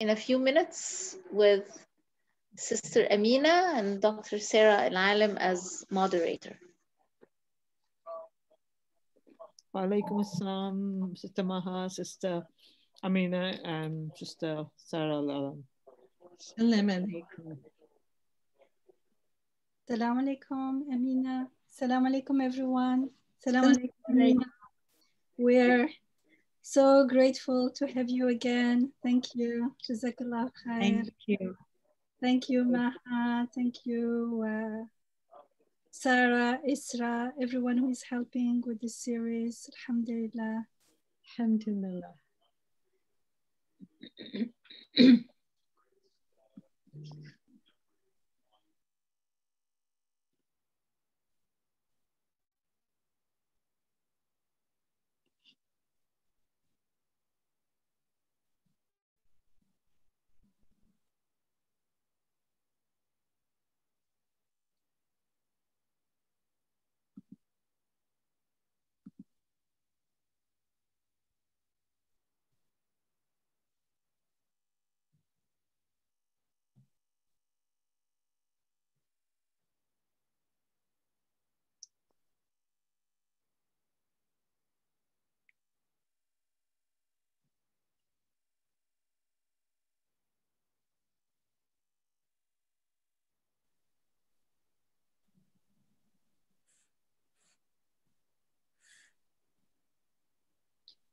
in a few minutes with Sister Amina and Dr. Sarah Al-Alim as moderator. Walaikum assalam, Sister Maha, Sister Amina, and Sister Sarah Al-Alim. Assalamu alaikum. Assalamu alaikum, Amina. Assalamu alaikum, everyone. Assalamu alaikum, Amina. We're so grateful to have you again. Thank you. Jazakallah khair. Thank you. Thank you, Maha. Thank you, Sarah, Isra, everyone who is helping with this series. Alhamdulillah. Alhamdulillah.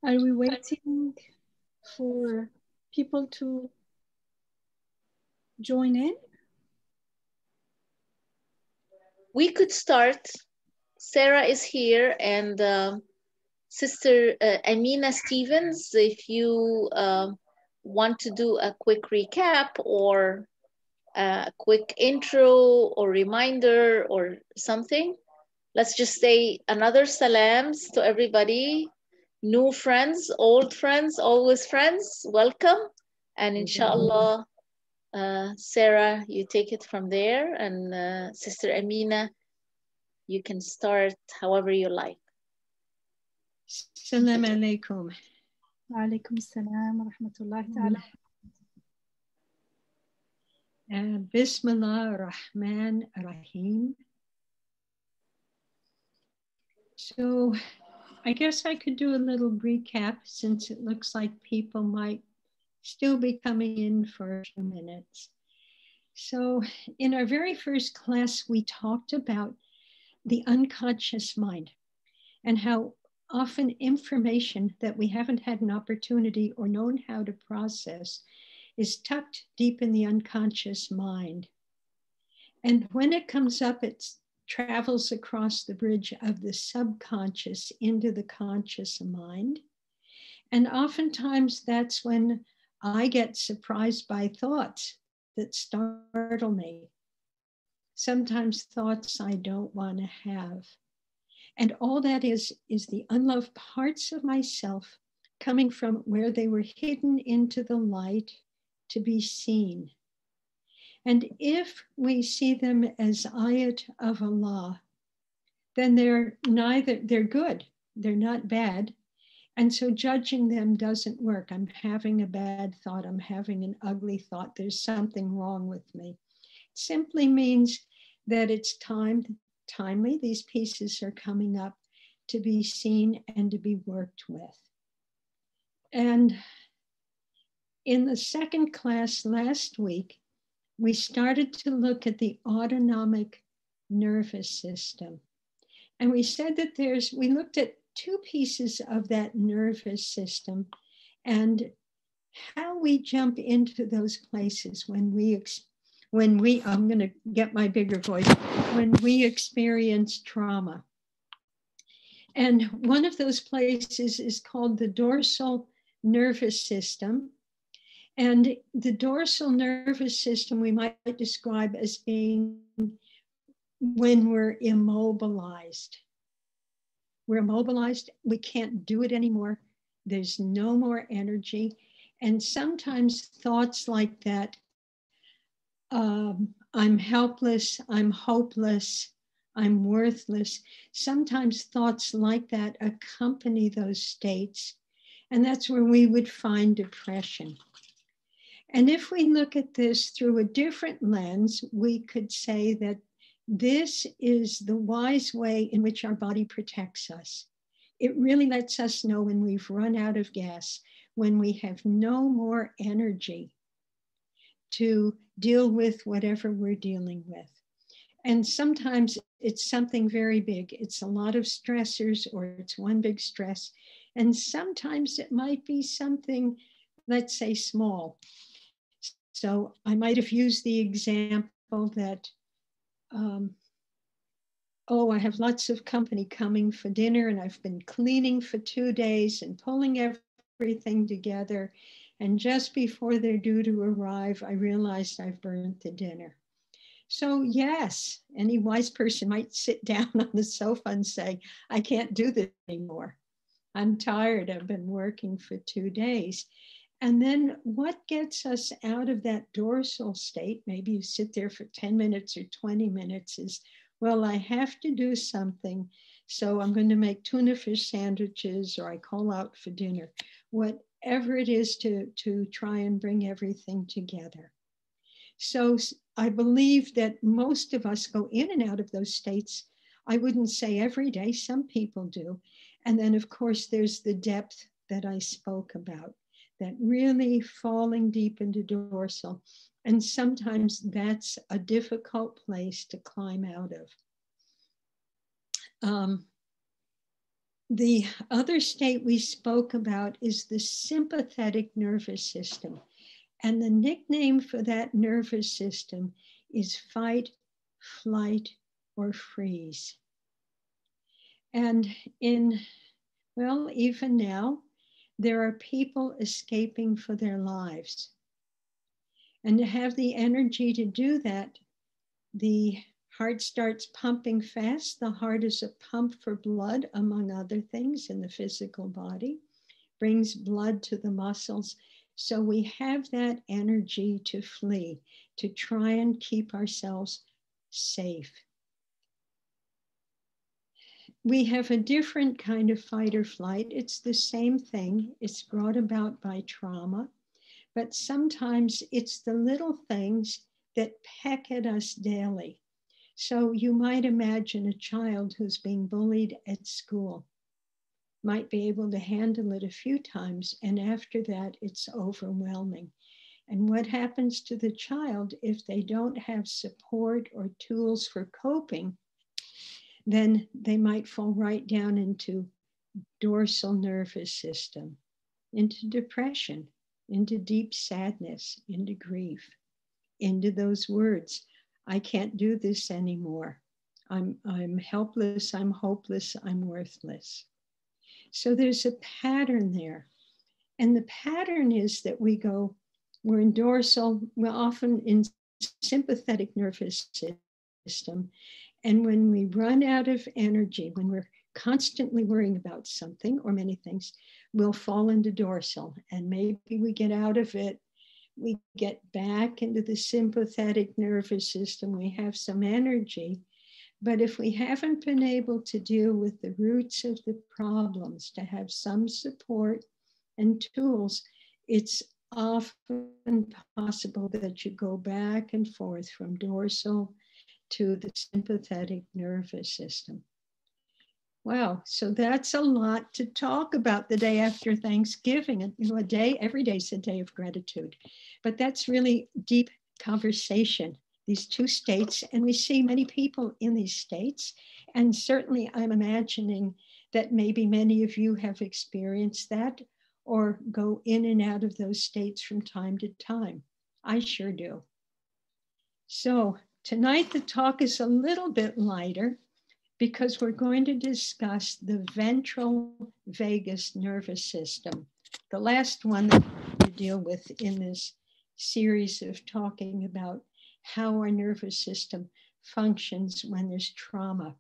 Are we waiting for people to join in? We could start. Sarah is here, and Sister Amina Stevens, if you want to do a quick recap or a quick intro or reminder or something. Let's just say another salams to everybody. New friends, old friends, always friends, welcome. And inshallah, Sarah, you take it from there. And Sister Amina, you can start however you like. Assalamu alaikum. Wa alaikum salam wa rahmatullahi ta'ala. Bismillah ar-Rahman ar-Rahim. So I guess I could do a little recap since it looks like people might still be coming in for a few minutes. So in our very first class, we talked about the unconscious mind and how often information that we haven't had an opportunity or known how to process is tucked deep in the unconscious mind. And when it comes up, it travels across the bridge of the subconscious into the conscious mind. And oftentimes that's when I get surprised by thoughts that startle me. Sometimes thoughts I don't want to have. And all that is the unloved parts of myself coming from where they were hidden into the light to be seen. And if we see them as ayat of Allah, then they're good, they're not bad. And so judging them doesn't work. I'm having a bad thought, I'm having an ugly thought, there's something wrong with me. It simply means that it's timely, these pieces are coming up to be seen and to be worked with. And in the second class last week, we started to look at the autonomic nervous system. And we said that we looked at two pieces of that nervous system and how we jump into those places when we I'm going to get my bigger voice, when we experience trauma. And one of those places is called the dorsal nervous system. And the dorsal nervous system we might describe as being when we're immobilized. We're immobilized, we can't do it anymore. There's no more energy. And sometimes thoughts like that, I'm helpless, I'm hopeless, I'm worthless. Sometimes thoughts like that accompany those states. And that's where we would find depression. And if we look at this through a different lens, we could say that this is the wise way in which our body protects us. It really lets us know when we've run out of gas, when we have no more energy to deal with whatever we're dealing with. And sometimes it's something very big. It's a lot of stressors, or it's one big stress. And sometimes it might be something, let's say, small. So I might have used the example that, oh, I have lots of company coming for dinner and I've been cleaning for 2 days and pulling everything together. And just before they're due to arrive, I realized I've burnt the dinner. So yes, any wise person might sit down on the sofa and say, I can't do this anymore. I'm tired. I've been working for 2 days. And then what gets us out of that dorsal state, maybe you sit there for 10 minutes or 20 minutes, is, well, I have to do something. So I'm going to make tuna fish sandwiches, or I call out for dinner, whatever it is to try and bring everything together. So I believe that most of us go in and out of those states. I wouldn't say every day, some people do. And then of course, there's the depth that I spoke about, that really falling deep into dorsal. And sometimes that's a difficult place to climb out of. The other state we spoke about is the sympathetic nervous system. And the nickname for that nervous system is fight, flight, or freeze. And well, even now, there are people escaping for their lives. And to have the energy to do that, the heart starts pumping fast. The heart is a pump for blood, among other things, in the physical body, brings blood to the muscles. So we have that energy to flee, to try and keep ourselves safe. We have a different kind of fight or flight. It's the same thing. It's brought about by trauma, but sometimes it's the little things that peck at us daily. So you might imagine a child who's being bullied at school might be able to handle it a few times, and after that, it's overwhelming. And what happens to the child if they don't have support or tools for coping, then they might fall right down into dorsal nervous system, into depression, into deep sadness, into grief, into those words, I can't do this anymore. I'm helpless, I'm hopeless, I'm worthless. So there's a pattern there. And the pattern is that we're in dorsal, we're often in sympathetic nervous system. And when we run out of energy, when we're constantly worrying about something or many things, we'll fall into dorsal. And maybe we get out of it, we get back into the sympathetic nervous system, we have some energy. But if we haven't been able to deal with the roots of the problems, to have some support and tools, it's often possible that you go back and forth from dorsal to the sympathetic nervous system. Wow, so that's a lot to talk about the day after Thanksgiving. And you know, every day is a day of gratitude. But that's really deep conversation, these two states. And we see many people in these states. And certainly I'm imagining that maybe many of you have experienced that or go in and out of those states from time to time. I sure do. So tonight the talk is a little bit lighter, because we're going to discuss the ventral vagus nervous system, the last one that we deal with in this series of talking about how our nervous system functions when there's trauma.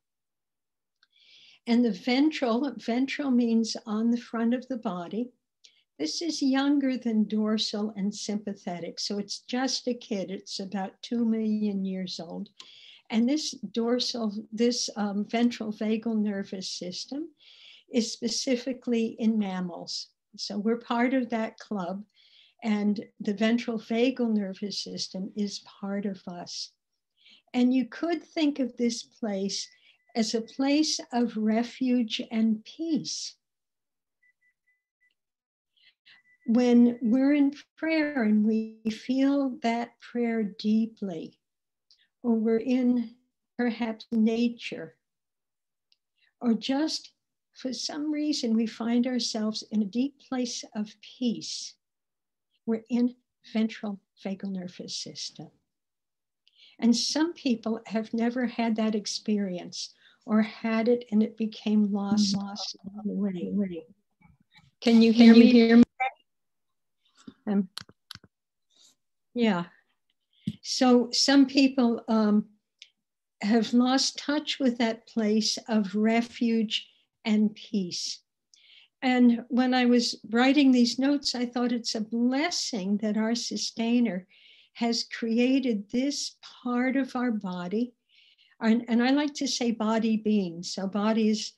And the ventral means on the front of the body. This is younger than dorsal and sympathetic, so it's just a kid. It's about 2 million years old. And this ventral vagal nervous system is specifically in mammals. So we're part of that club. And the ventral vagal nervous system is part of us. And you could think of this place as a place of refuge and peace. When we're in prayer and we feel that prayer deeply, or we're in perhaps nature, or just for some reason we find ourselves in a deep place of peace, we're in ventral vagal nervous system. And some people have never had that experience or had it and it became lost along the way. Can you hear me? Yeah. So some people have lost touch with that place of refuge and peace. And when I was writing these notes, I thought it's a blessing that our sustainer has created this part of our body. And I like to say body being. So body is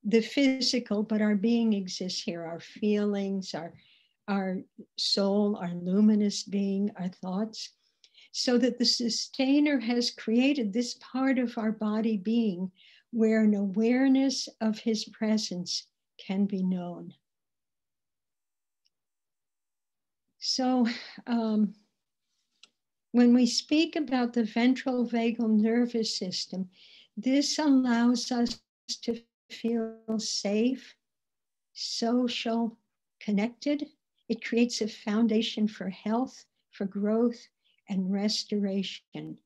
the physical, but our being exists here, our feelings, our soul, our luminous being, our thoughts. So that the sustainer has created this part of our body being where an awareness of his presence can be known. So when we speak about the ventral vagal nervous system, this allows us to feel safe, social, connected. It creates a foundation for health, for growth, and restoration.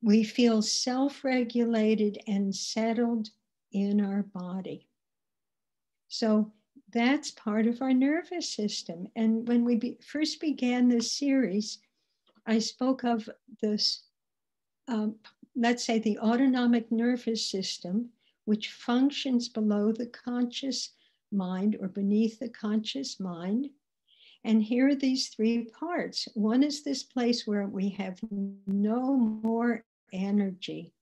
We feel self-regulated and settled in our body. So that's part of our nervous system. And when we first began this series, I spoke of this, let's say the autonomic nervous system, which functions below the conscious mind or beneath the conscious mind. And here are these three parts. One is this place where we have no more energy.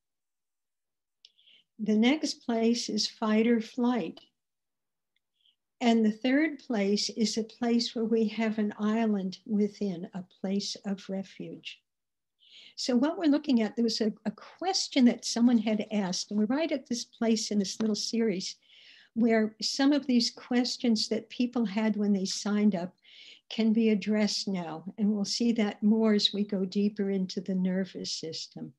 The next place is fight or flight. And the third place is a place where we have an island within, a place of refuge. So what we're looking at, there was a question that someone had asked, and we're right at this place in this little series where some of these questions that people had when they signed up can be addressed now. And we'll see that more as we go deeper into the nervous system.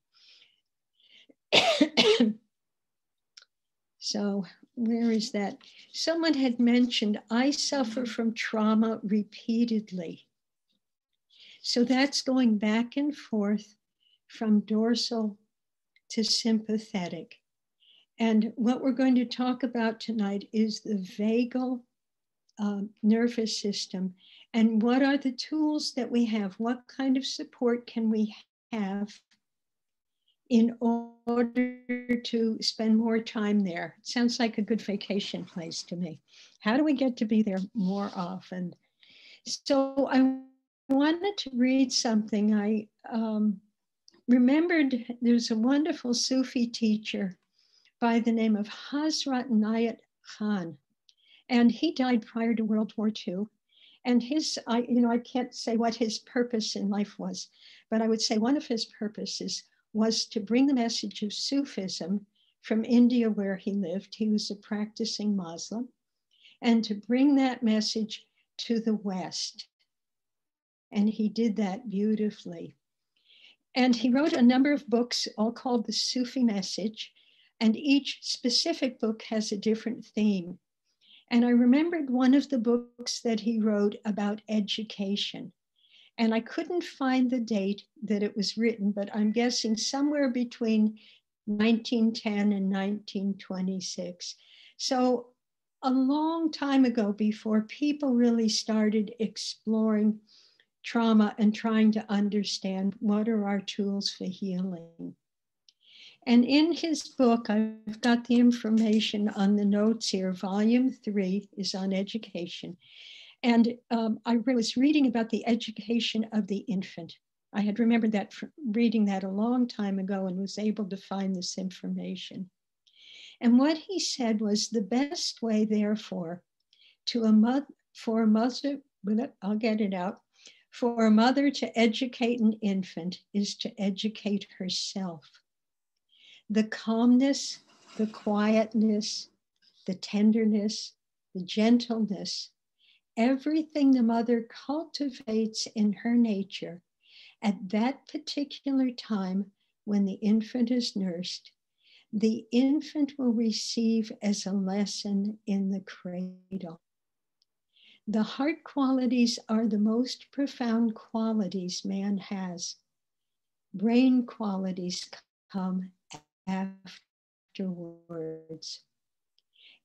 So where is that? Someone had mentioned, I suffer from trauma repeatedly. So that's going back and forth from dorsal to sympathetic. And what we're going to talk about tonight is the vagal nervous system. And what are the tools that we have? What kind of support can we have in order to spend more time there? It sounds like a good vacation place to me. How do we get to be there more often? So I wanted to read something. I remembered there's a wonderful Sufi teacher by the name of Hazrat Nayat Khan. And he died prior to World War II. And I can't say what his purpose in life was, but I would say one of his purposes was to bring the message of Sufism from India, where he lived. He was a practicing Muslim, and to bring that message to the West. And he did that beautifully. And he wrote a number of books, all called The Sufi Message, and each specific book has a different theme. And I remembered one of the books that he wrote about education. And I couldn't find the date that it was written, but I'm guessing somewhere between 1910 and 1926. So a long time ago, before people really started exploring trauma and trying to understand what are our tools for healing. And in his book, I've got the information on the notes here. Volume 3 is on education. And I was reading about the education of the infant. I had remembered that from reading that a long time ago and was able to find this information. And what he said was the best way, therefore, for a but I'll get it out. For a mother to educate an infant is to educate herself. The calmness, the quietness, the tenderness, the gentleness, everything the mother cultivates in her nature at that particular time when the infant is nursed, the infant will receive as a lesson in the cradle. The heart qualities are the most profound qualities man has. Brain qualities come afterwards.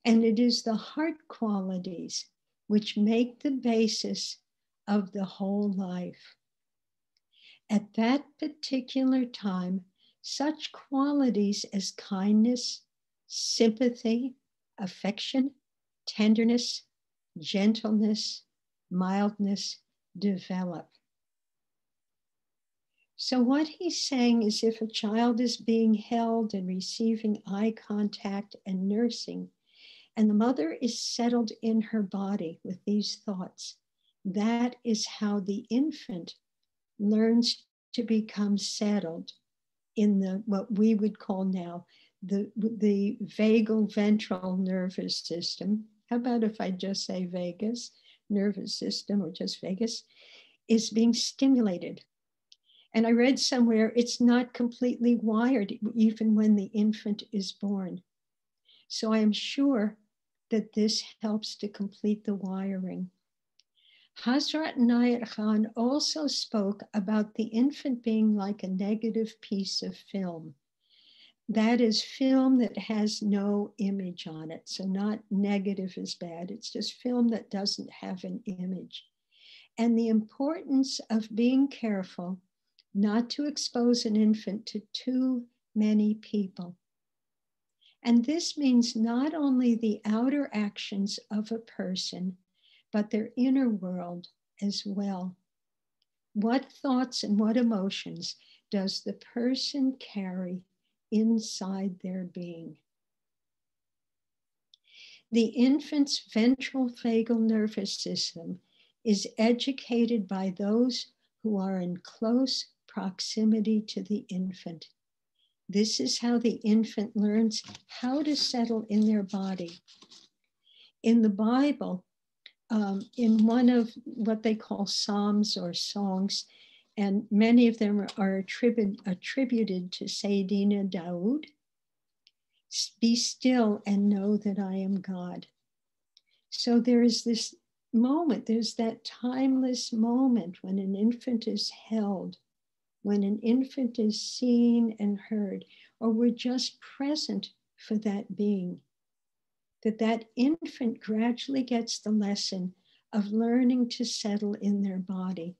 And it is the heart qualities which make the basis of the whole life. At that particular time, such qualities as kindness, sympathy, affection, tenderness, gentleness, mildness develop. So what he's saying is if a child is being held and receiving eye contact and nursing, and the mother is settled in her body with these thoughts, that is how the infant learns to become settled in the what we would call now the vagal ventral nervous system. How about if I just say vagus nervous system or just vagus is being stimulated. And I read somewhere it's not completely wired even when the infant is born. So I am sure that this helps to complete the wiring. Hazrat Inayat Khan also spoke about the infant being like a negative piece of film. That is film that has no image on it. So not negative is bad. It's just film that doesn't have an image. And the importance of being careful not to expose an infant to too many people. And this means not only the outer actions of a person, but their inner world as well. What thoughts and what emotions does the person carry inside their being? The infant's ventral vagal nervous system is educated by those who are in close proximity to the infant. This is how the infant learns how to settle in their body. In the Bible, in one of what they call Psalms or songs, and many of them are attributed to Sayyidina Dawood, be still and know that I am God. So there is this moment, there's that timeless moment when an infant is held, when an infant is seen and heard, or we're just present for that being. That infant gradually gets the lesson of learning to settle in their body.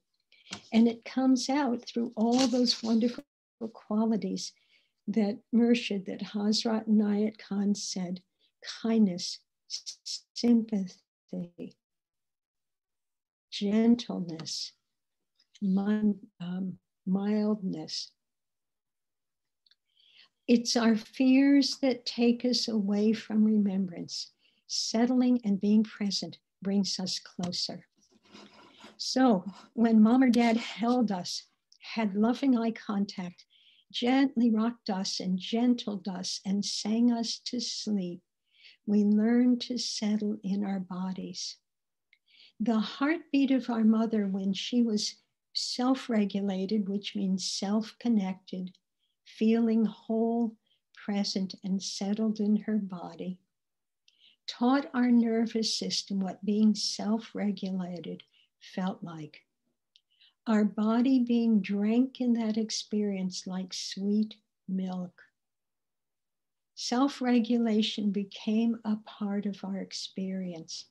And it comes out through all those wonderful qualities that Murshid, that Hazrat Inayat Khan said, kindness, sympathy, gentleness, mildness. It's our fears that take us away from remembrance. Settling and being present brings us closer. So when mom or dad held us, had loving eye contact, gently rocked us and gentled us and sang us to sleep, we learned to settle in our bodies. The heartbeat of our mother when she was self-regulated, which means self-connected, feeling whole, present, and settled in her body, taught our nervous system what being self-regulated felt like. Our body being drank in that experience like sweet milk. Self-regulation became a part of our experience.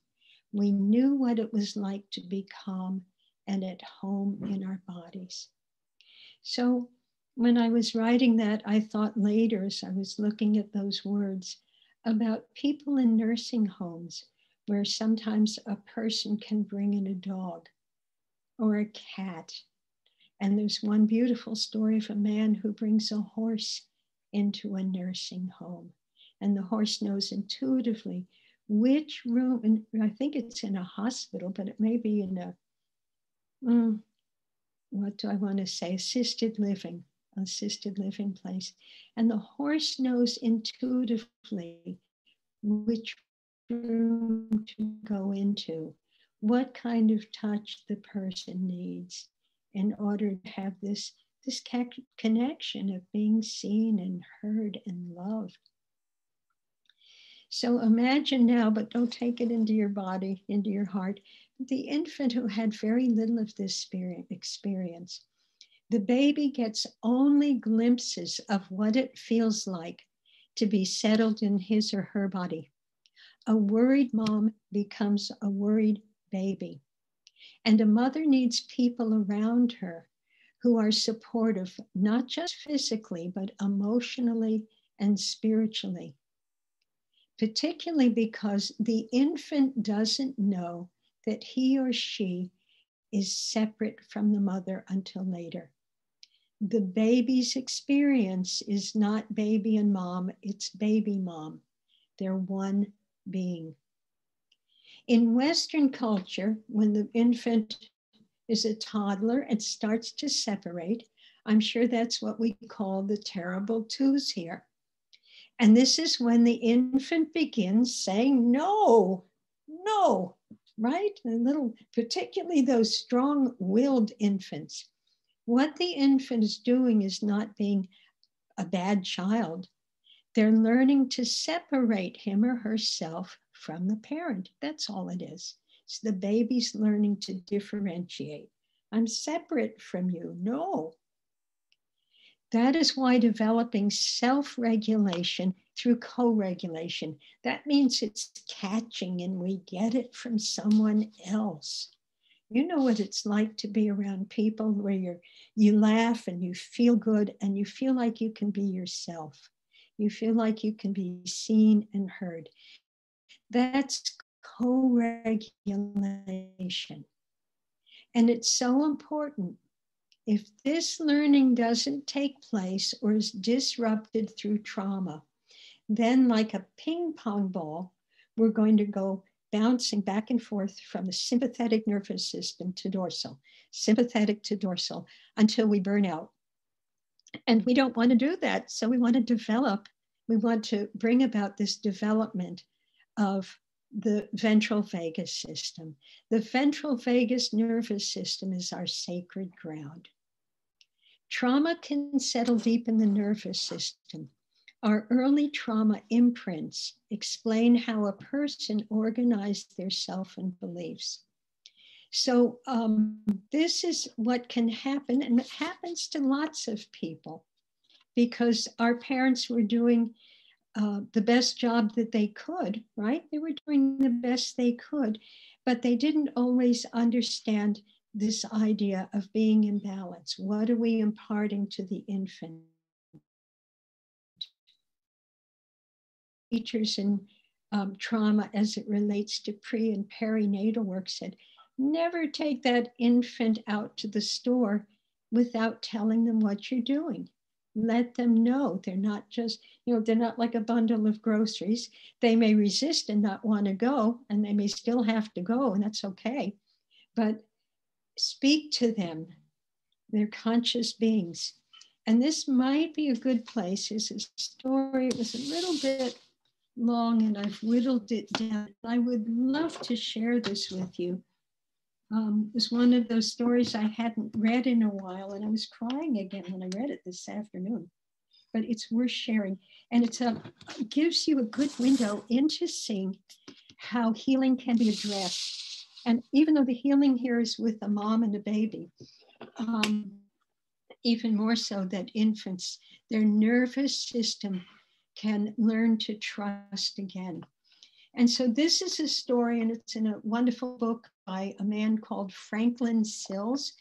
We knew what it was like to be calm and at home in our bodies. So when I was writing that, I thought later, as I was looking at those words, about people in nursing homes where sometimes a person can bring in a dog or a cat. And there's one beautiful story of a man who brings a horse into a nursing home. And the horse knows intuitively which room, and I think it's in a hospital, but it may be in a, what do I want to say, assisted living place. And the horse knows intuitively which room to go into, what kind of touch the person needs in order to have this connection of being seen and heard and loved. So imagine now, but don't take it into your body, into your heart, the infant who had very little of this experience. The baby gets only glimpses of what it feels like to be settled in his or her body. A worried mom becomes a worried baby. And a mother needs people around her who are supportive, not just physically, but emotionally and spiritually. Particularly because the infant doesn't know that he or she is separate from the mother until later. The baby's experience is not baby and mom, it's baby mom. They're one being. In Western culture, when the infant is a toddler and starts to separate, I'm sure that's what we call the terrible twos here. And this is when the infant begins saying no, no, right? Particularly those strong-willed infants. What the infant is doing is not being a bad child. They're learning to separate him or herself from the parent. That's all it is. It's the baby's learning to differentiate. I'm separate from you. No. That is why developing self-regulation through co-regulation, that means it's catching and we get it from someone else. You know what it's like to be around people where you laugh and you feel good and you feel like you can be yourself. You feel like you can be seen and heard. That's co-regulation. And it's so important. If this learning doesn't take place or is disrupted through trauma, then like a ping pong ball, we're going to go bouncing back and forth from the sympathetic nervous system to dorsal, sympathetic to dorsal, until we burn out. And we don't want to do that. So we want to bring about this development of the ventral vagus system. The ventral vagus nervous system is our sacred ground. Trauma can settle deep in the nervous system. Our early trauma imprints explain how a person organized their self and beliefs. So this is what can happen, and it happens to lots of people because our parents were doing the best job that they could, right? They were doing the best they could, but they didn't always understand this idea of being in balance. What are we imparting to the infant? Teachers in trauma as it relates to pre and perinatal work said, never take that infant out to the store without telling them what you're doing. Let them know they're not just, they're not like a bundle of groceries. They may resist and not want to go, and they may still have to go, and that's okay. But speak to them. They're conscious beings. And this might be a good place. It's a story. It was a little bit long and I've whittled it down. I would love to share this with you. It was one of those stories I hadn't read in a while, and I was crying again when I read it this afternoon. But it's worth sharing, and it gives you a good window into seeing how healing can be addressed. And even though the healing here is with a mom and a baby, even more so that infants, their nervous system can learn to trust again. And so this is a story, and it's in a wonderful book by a man called Franklin Sills.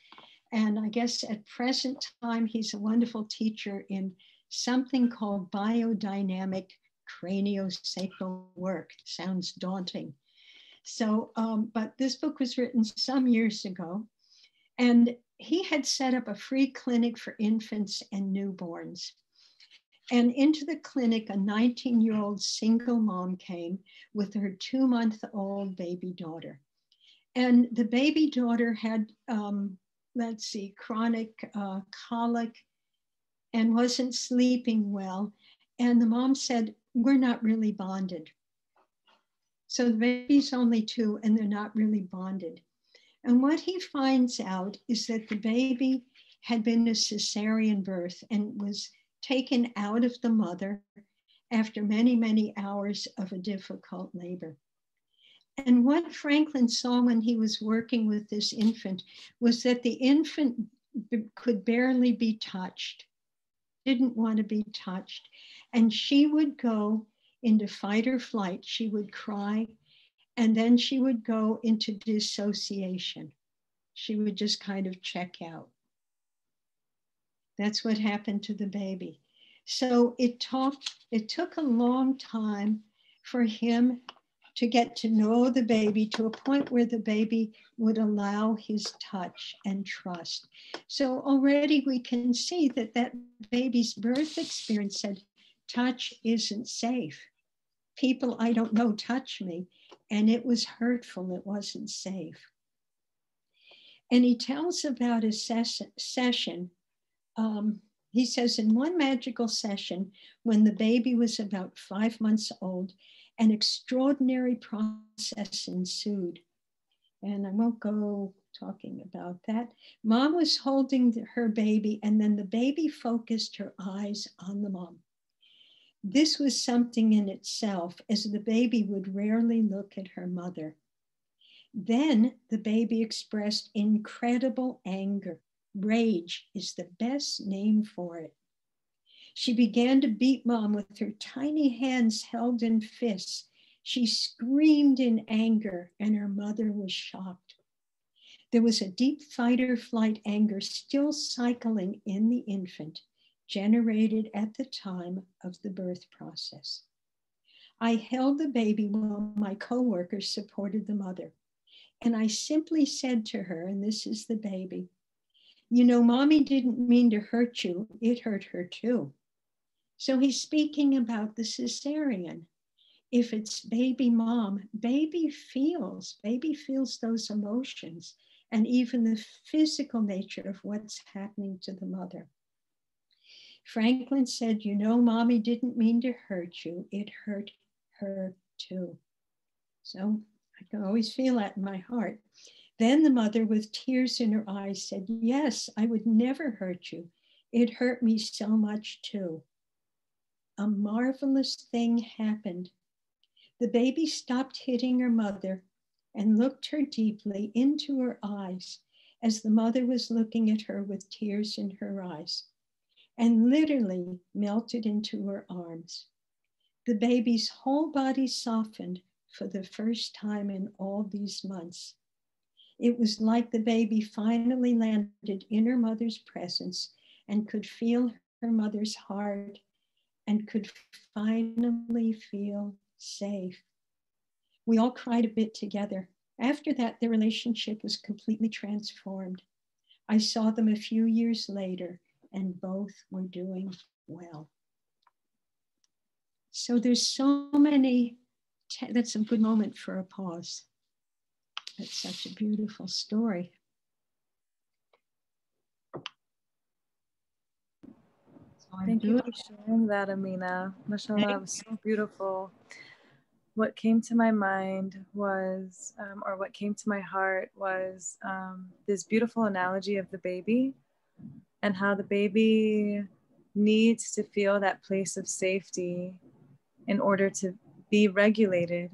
And I guess at present time, he's a wonderful teacher in something called biodynamic craniosacral work. Sounds daunting. So, but this book was written some years ago, and he had set up a free clinic for infants and newborns. And into the clinic, a 19-year-old single mom came with her 2-month-old baby daughter. And the baby daughter had, chronic colic and wasn't sleeping well. And the mom said, we're not really bonded. So the baby's only 2 and they're not really bonded. And what he finds out is that the baby had been a cesarean birth and was taken out of the mother after many, many hours of a difficult labor. And what Franklin saw when he was working with this infant was that the infant could barely be touched, didn't want to be touched. And she would go into fight or flight. She would cry, and then she would go into dissociation. She would just kind of check out. That's what happened to the baby. So it took a long time for him to get to know the baby to a point where the baby would allow his touch and trust. So already we can see that that baby's birth experience said, touch isn't safe. People I don't know touch me, and it was hurtful, it wasn't safe. And he tells about a session. He says, in one magical session, when the baby was about 5 months old, an extraordinary process ensued. And I won't go talking about that. Mom was holding her baby, and then the baby focused her eyes on the mom. This was something in itself, as the baby would rarely look at her mother. Then the baby expressed incredible anger. Rage is the best name for it. She began to beat Mom with her tiny hands held in fists. She screamed in anger, and her mother was shocked. There was a deep fight or flight anger still cycling in the infant, generated at the time of the birth process. I held the baby while my coworkers supported the mother. And I simply said to her, and this is the baby, you know, Mommy didn't mean to hurt you. It hurt her too. So he's speaking about the cesarean. If it's baby mom, baby feels those emotions and even the physical nature of what's happening to the mother. Franklin said, you know, Mommy didn't mean to hurt you. It hurt her too. So I can always feel that in my heart. Then the mother, with tears in her eyes, said, yes, I would never hurt you. It hurt me so much too. A marvelous thing happened. The baby stopped hitting her mother and looked her deeply into her eyes as the mother was looking at her with tears in her eyes, and literally melted into her arms. The baby's whole body softened for the first time in all these months. It was like the baby finally landed in her mother's presence and could feel her mother's heart and could finally feel safe. We all cried a bit together. After that, the relationship was completely transformed. I saw them a few years later, and both were doing well. So there's so many, that's a good moment for a pause. That's such a beautiful story. Thank you for sharing that, Amina. Mashallah, it was so beautiful. What came to my mind was, or what came to my heart was this beautiful analogy of the baby and how the baby needs to feel that place of safety in order to be regulated,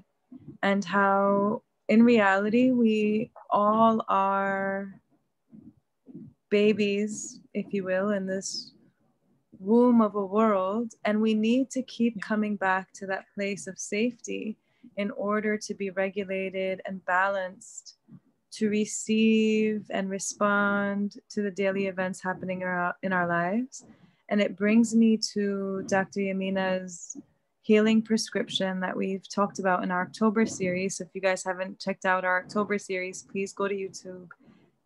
and how in reality we all are babies, if you will, in this womb of a world, and we need to keep coming back to that place of safety in order to be regulated and balanced to receive and respond to the daily events happening in our lives. And it brings me to Dr. Yamina's healing prescription that we've talked about in our October series. So if you guys haven't checked out our October series, please go to YouTube,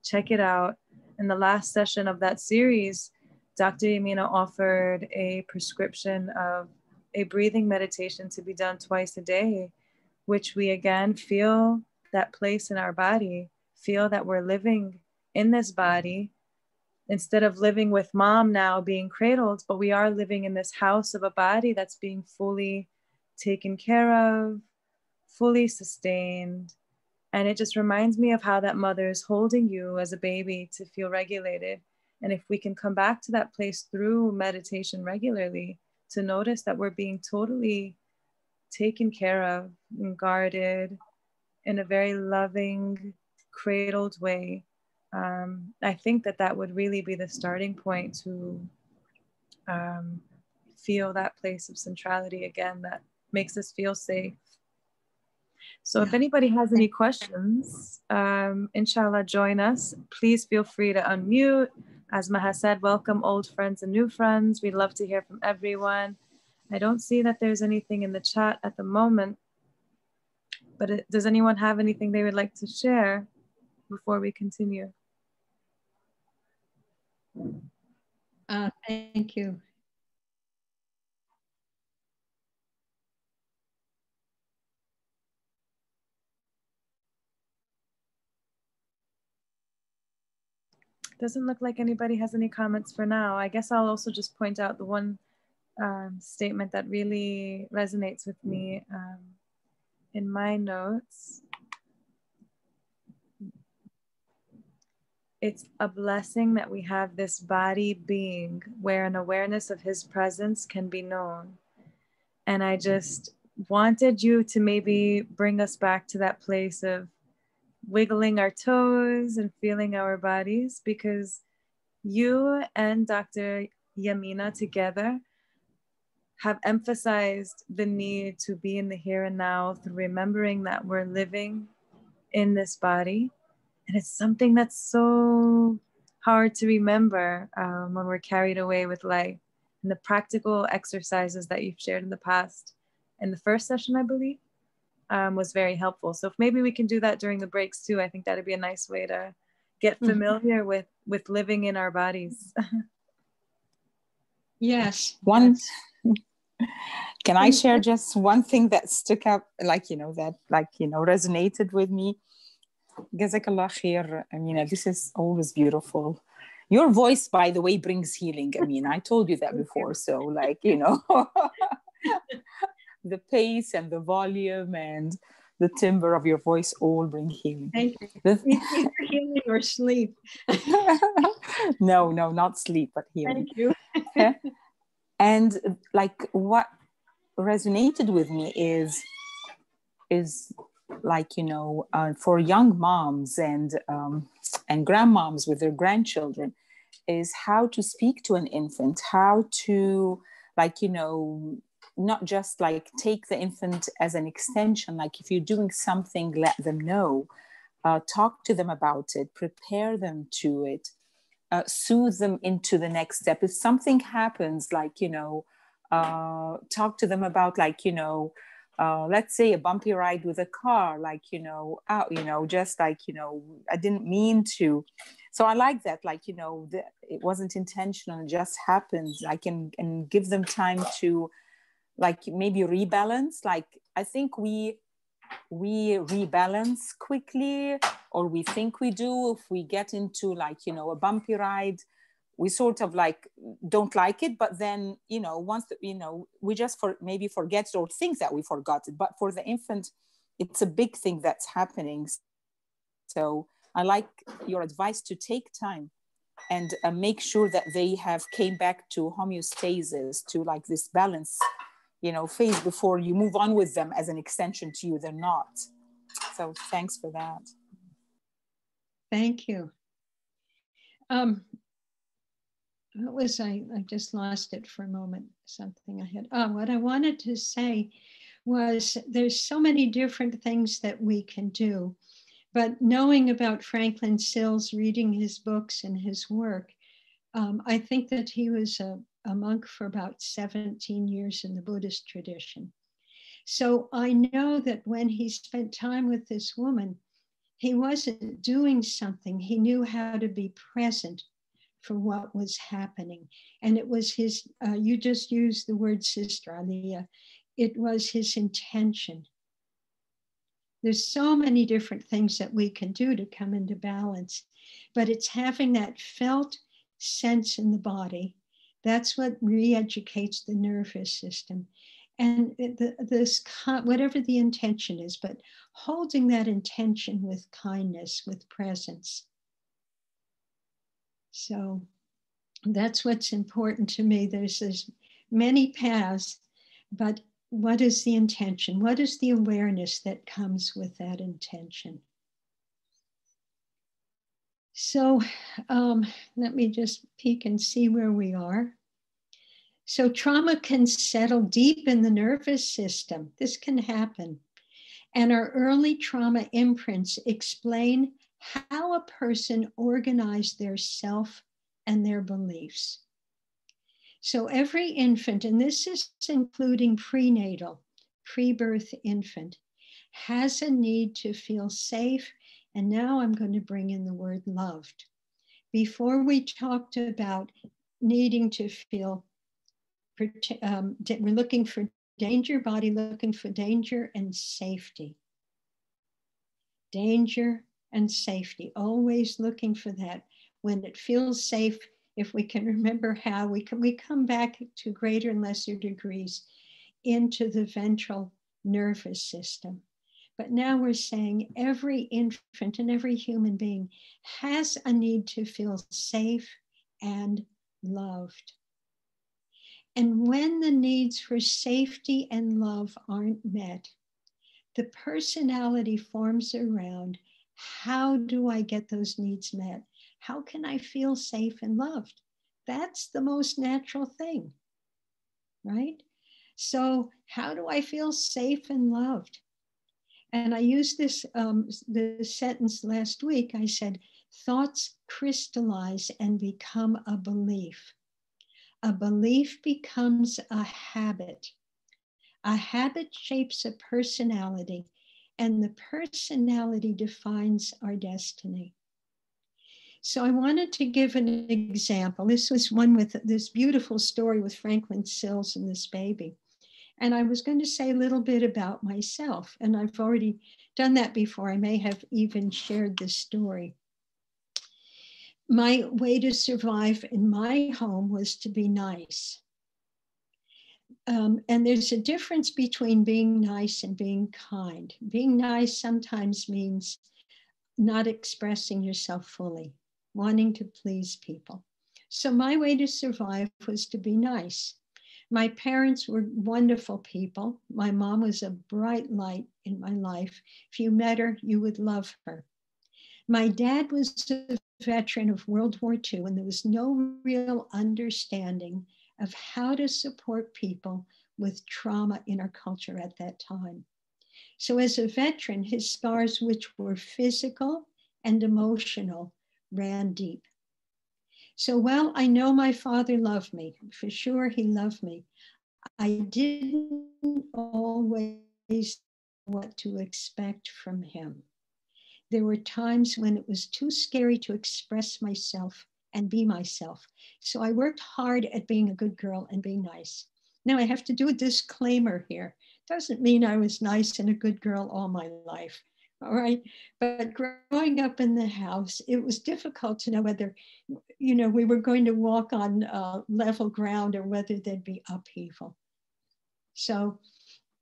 check it out. In the last session of that series, Dr. Amina offered a prescription of a breathing meditation to be done twice a day, which we again feel that place in our body, feel that we're living in this body instead of living with mom now being cradled, but we are living in this house of a body that's being fully taken care of, fully sustained. And it just reminds me of how that mother is holding you as a baby to feel regulated. And if we can come back to that place through meditation regularly, to notice that we're being totally taken care of and guarded in a very loving, cradled way, I think that that would really be the starting point to feel that place of centrality again that makes us feel safe. So if anybody has any questions, inshallah, join us. Please feel free to unmute. As Maha said, welcome old friends and new friends. We'd love to hear from everyone. I don't see that there's anything in the chat at the moment, but does anyone have anything they would like to share before we continue? Thank you. Doesn't look like anybody has any comments for now. I guess I'll also just point out the one statement that really resonates with me in my notes. It's a blessing that we have this body being where an awareness of his presence can be known. And I just wanted you to maybe bring us back to that place of wiggling our toes and feeling our bodies, because you and Dr. Yamina together have emphasized the need to be in the here and now through remembering that we're living in this body. And it's something that's so hard to remember when we're carried away with life. And the practical exercises that you've shared in the past, in the first session, I believe, was very helpful. So if maybe we can do that during the breaks too, I think that'd be a nice way to get familiar with living in our bodies. Yes. Can I share just one thing that stuck up, resonated with me? Jazakallah khair, Amina. This is always beautiful. Your voice, by the way, brings healing, Amina. I told you that before. So, the pace and the volume and the timbre of your voice all bring healing. Thank you. Either healing or sleep. No, not sleep, but healing. Thank you. And what resonated with me is for young moms and grandmoms with their grandchildren, is how to speak to an infant, how to not just take the infant as an extension. If you're doing something, let them know, talk to them about it, prepare them to it, soothe them into the next step. If something happens, talk to them about let's say a bumpy ride with a car, I didn't mean to. So I like that, it wasn't intentional, it just happens. I can give them time to maybe rebalance. I think we rebalance quickly, or we think we do. If we get into a bumpy ride, we sort of don't like it, but then once we just maybe forget or think that we forgot it. But for the infant, it's a big thing that's happening. So I like your advice to take time and make sure that they have came back to homeostasis, to this balance phase, before you move on with them as an extension to you. They're not. So thanks for that. Thank you. What was I just lost it for a moment. Something I had. What I wanted to say was there's so many different things that we can do, but knowing about Franklin Sills, reading his books and his work, I think that he was a monk for about 17 years in the Buddhist tradition. So I know that when he spent time with this woman, he wasn't doing something. He knew how to be present for what was happening. And it was his, you just used the word, Sister Aliyah, it was his intention. There's so many different things that we can do to come into balance, but it's having that felt sense in the body. That's what re-educates the nervous system. And this, whatever the intention is, but holding that intention with kindness, with presence. So that's what's important to me. There's many paths, but what is the intention? What is the awareness that comes with that intention? So let me just peek and see where we are. So trauma can settle deep in the nervous system. This can happen. And our early trauma imprints explain how a person organized their self and their beliefs. So every infant, and this is including prenatal, pre-birth infant, has a need to feel safe. And now I'm going to bring in the word loved. Before we talked about needing to feel, we're looking for danger, body looking for danger and safety. Danger and safety, always looking for that. When it feels safe, if we can remember how, we come back to greater and lesser degrees into the ventral nervous system. But now we're saying every infant and every human being has a need to feel safe and loved. And when the needs for safety and love aren't met, the personality forms around, how do I get those needs met? How can I feel safe and loved? That's the most natural thing, right? So how do I feel safe and loved? And I used this sentence last week. I said, thoughts crystallize and become a belief. A belief becomes a habit. A habit shapes a personality, and the personality defines our destiny. So I wanted to give an example. This was one with this beautiful story with Franklin Sills and this baby. And I was going to say a little bit about myself, and I've already done that before. I may have even shared this story. My way to survive in my home was to be nice. And there's a difference between being nice and being kind. Being nice sometimes means not expressing yourself fully, wanting to please people. So my way to survive was to be nice. My parents were wonderful people. My mom was a bright light in my life. If you met her, you would love her. My dad was a veteran of World War II, and there was no real understanding of how to support people with trauma in our culture at that time. So as a veteran, his scars, which were physical and emotional, ran deep. So while I know my father loved me, for sure he loved me, I didn't always know what to expect from him. There were times when it was too scary to express myself and be myself. So I worked hard at being a good girl and being nice. Now I have to do a disclaimer here. Doesn't mean I was nice and a good girl all my life, all right? But growing up in the house, it was difficult to know whether, we were going to walk on level ground or whether there'd be upheaval. So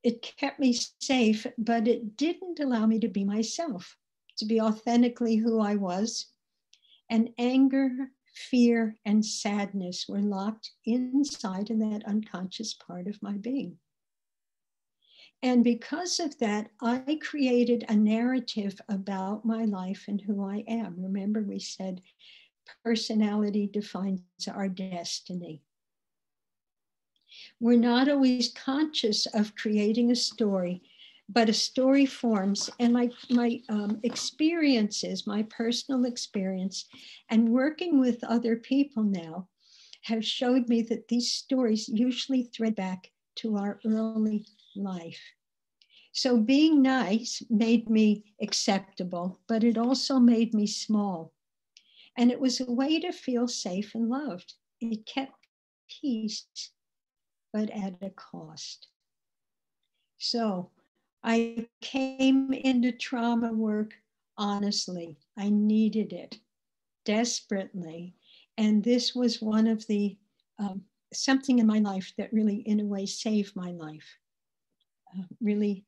it kept me safe, but it didn't allow me to be myself, to be authentically who I was. And anger, fear, and sadness were locked inside in that unconscious part of my being. And because of that, I created a narrative about my life and who I am. Remember, we said personality defines our destiny. We're not always conscious of creating a story, but a story forms. And my experiences, my personal experience, and working with other people now have showed me that these stories usually thread back to our early life. So being nice made me acceptable, but it also made me small. And it was a way to feel safe and loved. It kept peace, but at a cost. So I came into trauma work honestly. I needed it desperately. And this was one of the, something in my life that really, in a way, saved my life. Really,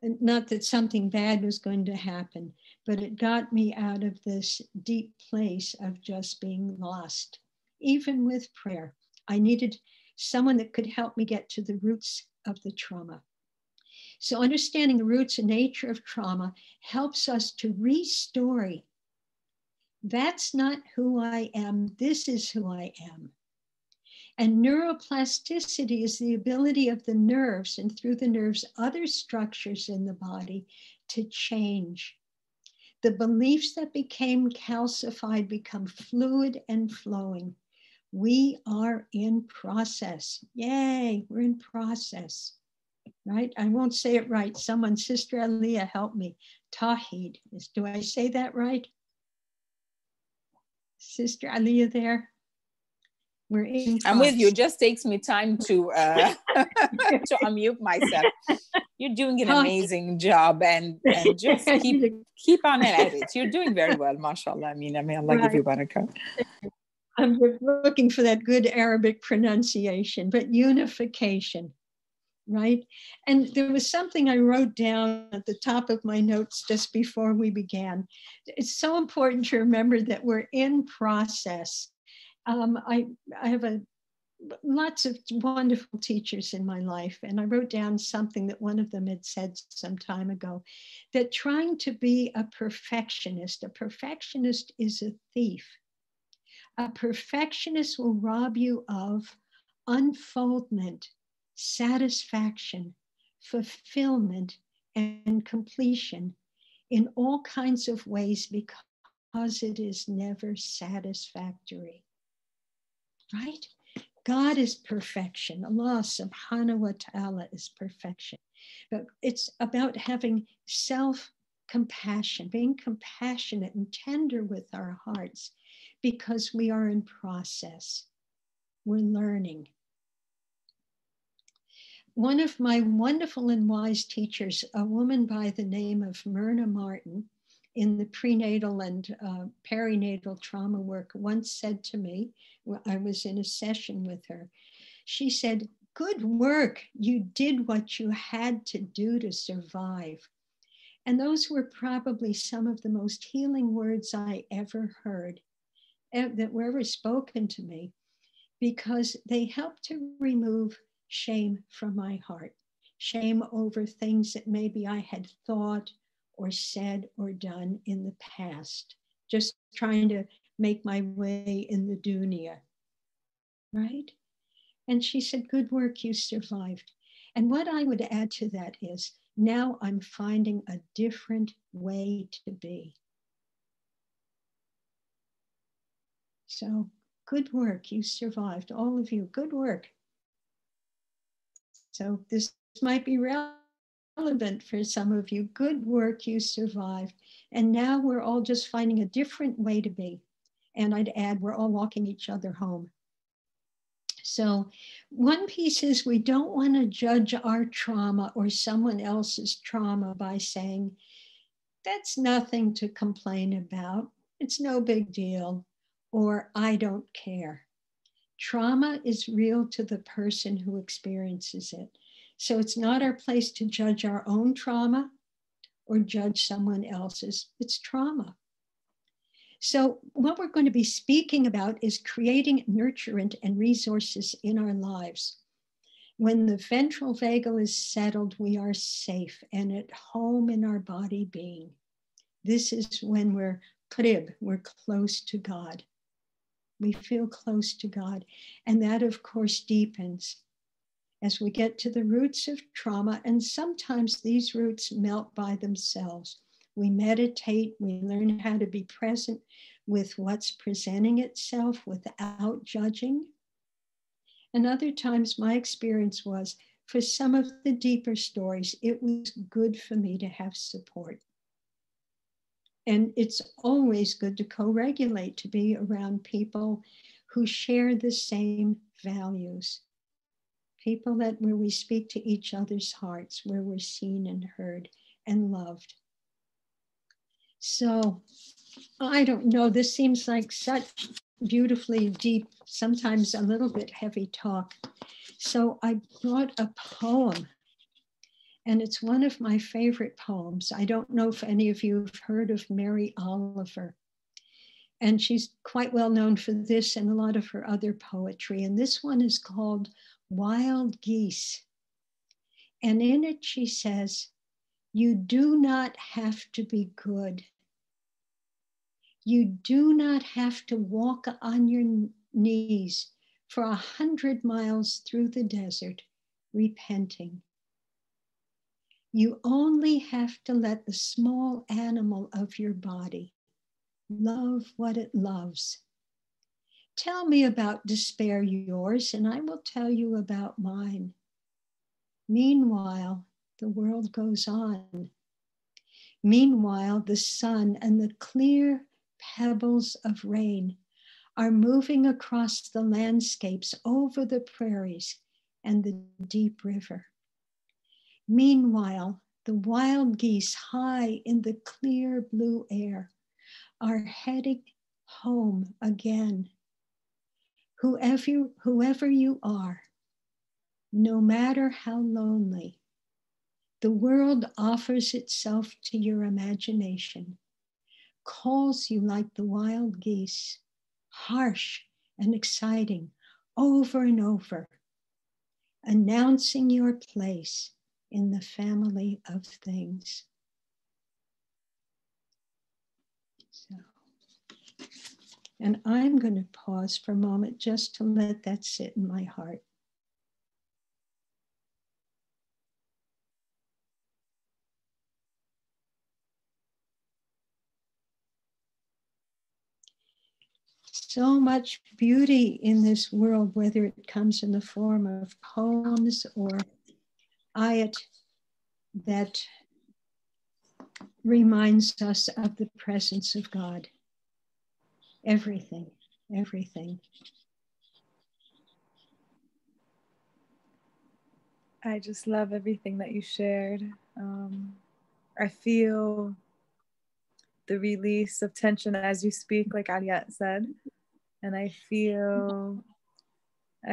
not that something bad was going to happen, but it got me out of this deep place of just being lost. Even with prayer, I needed someone that could help me get to the roots of the trauma. So understanding the roots and nature of trauma helps us to restory. That's not who I am. This is who I am. And neuroplasticity is the ability of the nerves, and through the nerves, other structures in the body to change. The beliefs that became calcified become fluid and flowing. We are in process. Yay, we're in process. Right? I won't say it right. Someone, Sister Aliyah, help me. Tawheed. Do I say that right? Sister Aliyah there? We're in I'm with you. It just takes me time to to unmute myself. You're doing an amazing job, and just keep on at it. You're doing very well, mashallah. Amina, may Allah give you barakah. I'm just looking for that good Arabic pronunciation, but unification, right? And there was something I wrote down at the top of my notes just before we began. It's so important to remember that we're in process. I have lots of wonderful teachers in my life, and I wrote down something that one of them had said some time ago, that trying to be a perfectionist is a thief. A perfectionist will rob you of unfoldment, satisfaction, fulfillment, and completion in all kinds of ways because it is never satisfactory. Right? God is perfection. Allah subhanahu wa ta'ala is perfection. But it's about having self-compassion, being compassionate and tender with our hearts, because we are in process. We're learning. One of my wonderful and wise teachers, a woman by the name of Myrna Martin, in the prenatal and perinatal trauma work, once said to me, I was in a session with her, she said, "Good work, you did what you had to do to survive." And those were probably some of the most healing words I ever heard, that were ever spoken to me, because they helped to remove shame from my heart, shame over things that maybe I had thought or said or done in the past, just trying to make my way in the dunya, right? And she said, "Good work, you survived." And what I would add to that is, now I'm finding a different way to be. So good work, you survived, all of you, good work. So this might be relevant for some of you. Good work, you survived. And now we're all just finding a different way to be. And I'd add, we're all walking each other home. So one piece is, we don't want to judge our trauma or someone else's trauma by saying, that's nothing to complain about. It's no big deal. Or I don't care. Trauma is real to the person who experiences it. So it's not our place to judge our own trauma or judge someone else's. It's trauma. So what we're going to be speaking about is creating nurturant and resources in our lives. When the ventral vagal is settled, we are safe and at home in our body being. This is when we're qrib, we're close to God. We feel close to God. And that, of course, deepens as we get to the roots of trauma. And sometimes these roots melt by themselves. We meditate, we learn how to be present with what's presenting itself without judging. And other times my experience was, for some of the deeper stories, it was good for me to have support. And it's always good to co-regulate, to be around people who share the same values. People that where we speak to each other's hearts, where we're seen and heard and loved. So I don't know, this seems like such beautifully deep, sometimes a little bit heavy talk. So I brought a poem, and it's one of my favorite poems. I don't know if any of you have heard of Mary Oliver. And she's quite well known for this and a lot of her other poetry. And this one is called Wild Geese. And in it, she says, "You do not have to be good. You do not have to walk on your knees for 100 miles through the desert, repenting. You only have to let the small animal of your body love what it loves. Tell me about despair yours, and I will tell you about mine. Meanwhile, the world goes on. Meanwhile, the sun and the clear pebbles of rain are moving across the landscapes over the prairies and the deep river. Meanwhile, the wild geese high in the clear blue air are heading home again. Whoever you are, no matter how lonely, the world offers itself to your imagination, calls you like the wild geese, harsh and exciting, over and over, announcing your place in the family of things." So, and I'm going to pause for a moment just to let that sit in my heart. So much beauty in this world, whether it comes in the form of poems or ayat that reminds us of the presence of God. Everything, everything. I just love everything that you shared. I feel the release of tension as you speak, like Aliyat said. And I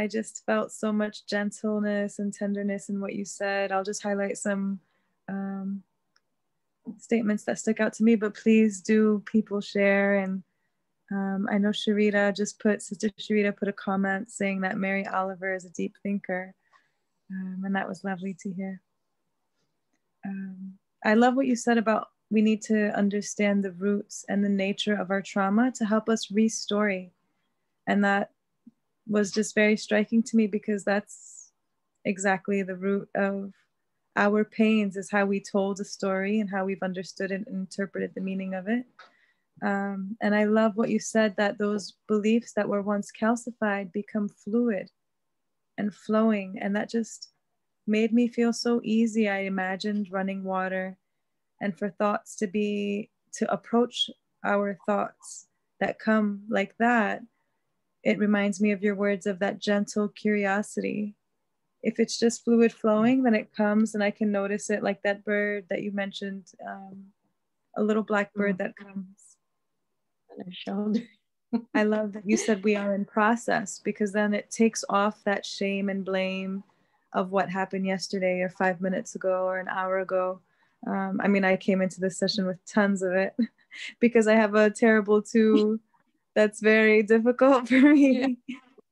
just felt so much gentleness and tenderness in what you said. I'll just highlight some statements that stuck out to me, but please do people share. And I know Sister Sharita put a comment saying that Mary Oliver is a deep thinker. And that was lovely to hear. I love what you said about we need to understand the roots and the nature of our trauma to help us restory. And that was just very striking to me, because that's exactly the root of our pains, is how we told a story and how we've understood and interpreted the meaning of it. And I love what you said, that those beliefs that were once calcified become fluid and flowing. And that just made me feel so easy. I imagined running water, and for thoughts to approach our thoughts that come like that, it reminds me of your words of that gentle curiosity. If it's just fluid flowing, then it comes and I can notice it, like that bird that you mentioned, a little black bird that comes On our shoulder. I love that you said we are in process, because then it takes off that shame and blame of what happened yesterday or 5 minutes ago or an hour ago. I mean, I came into this session with tons of it because I have a terrible two that's very difficult for me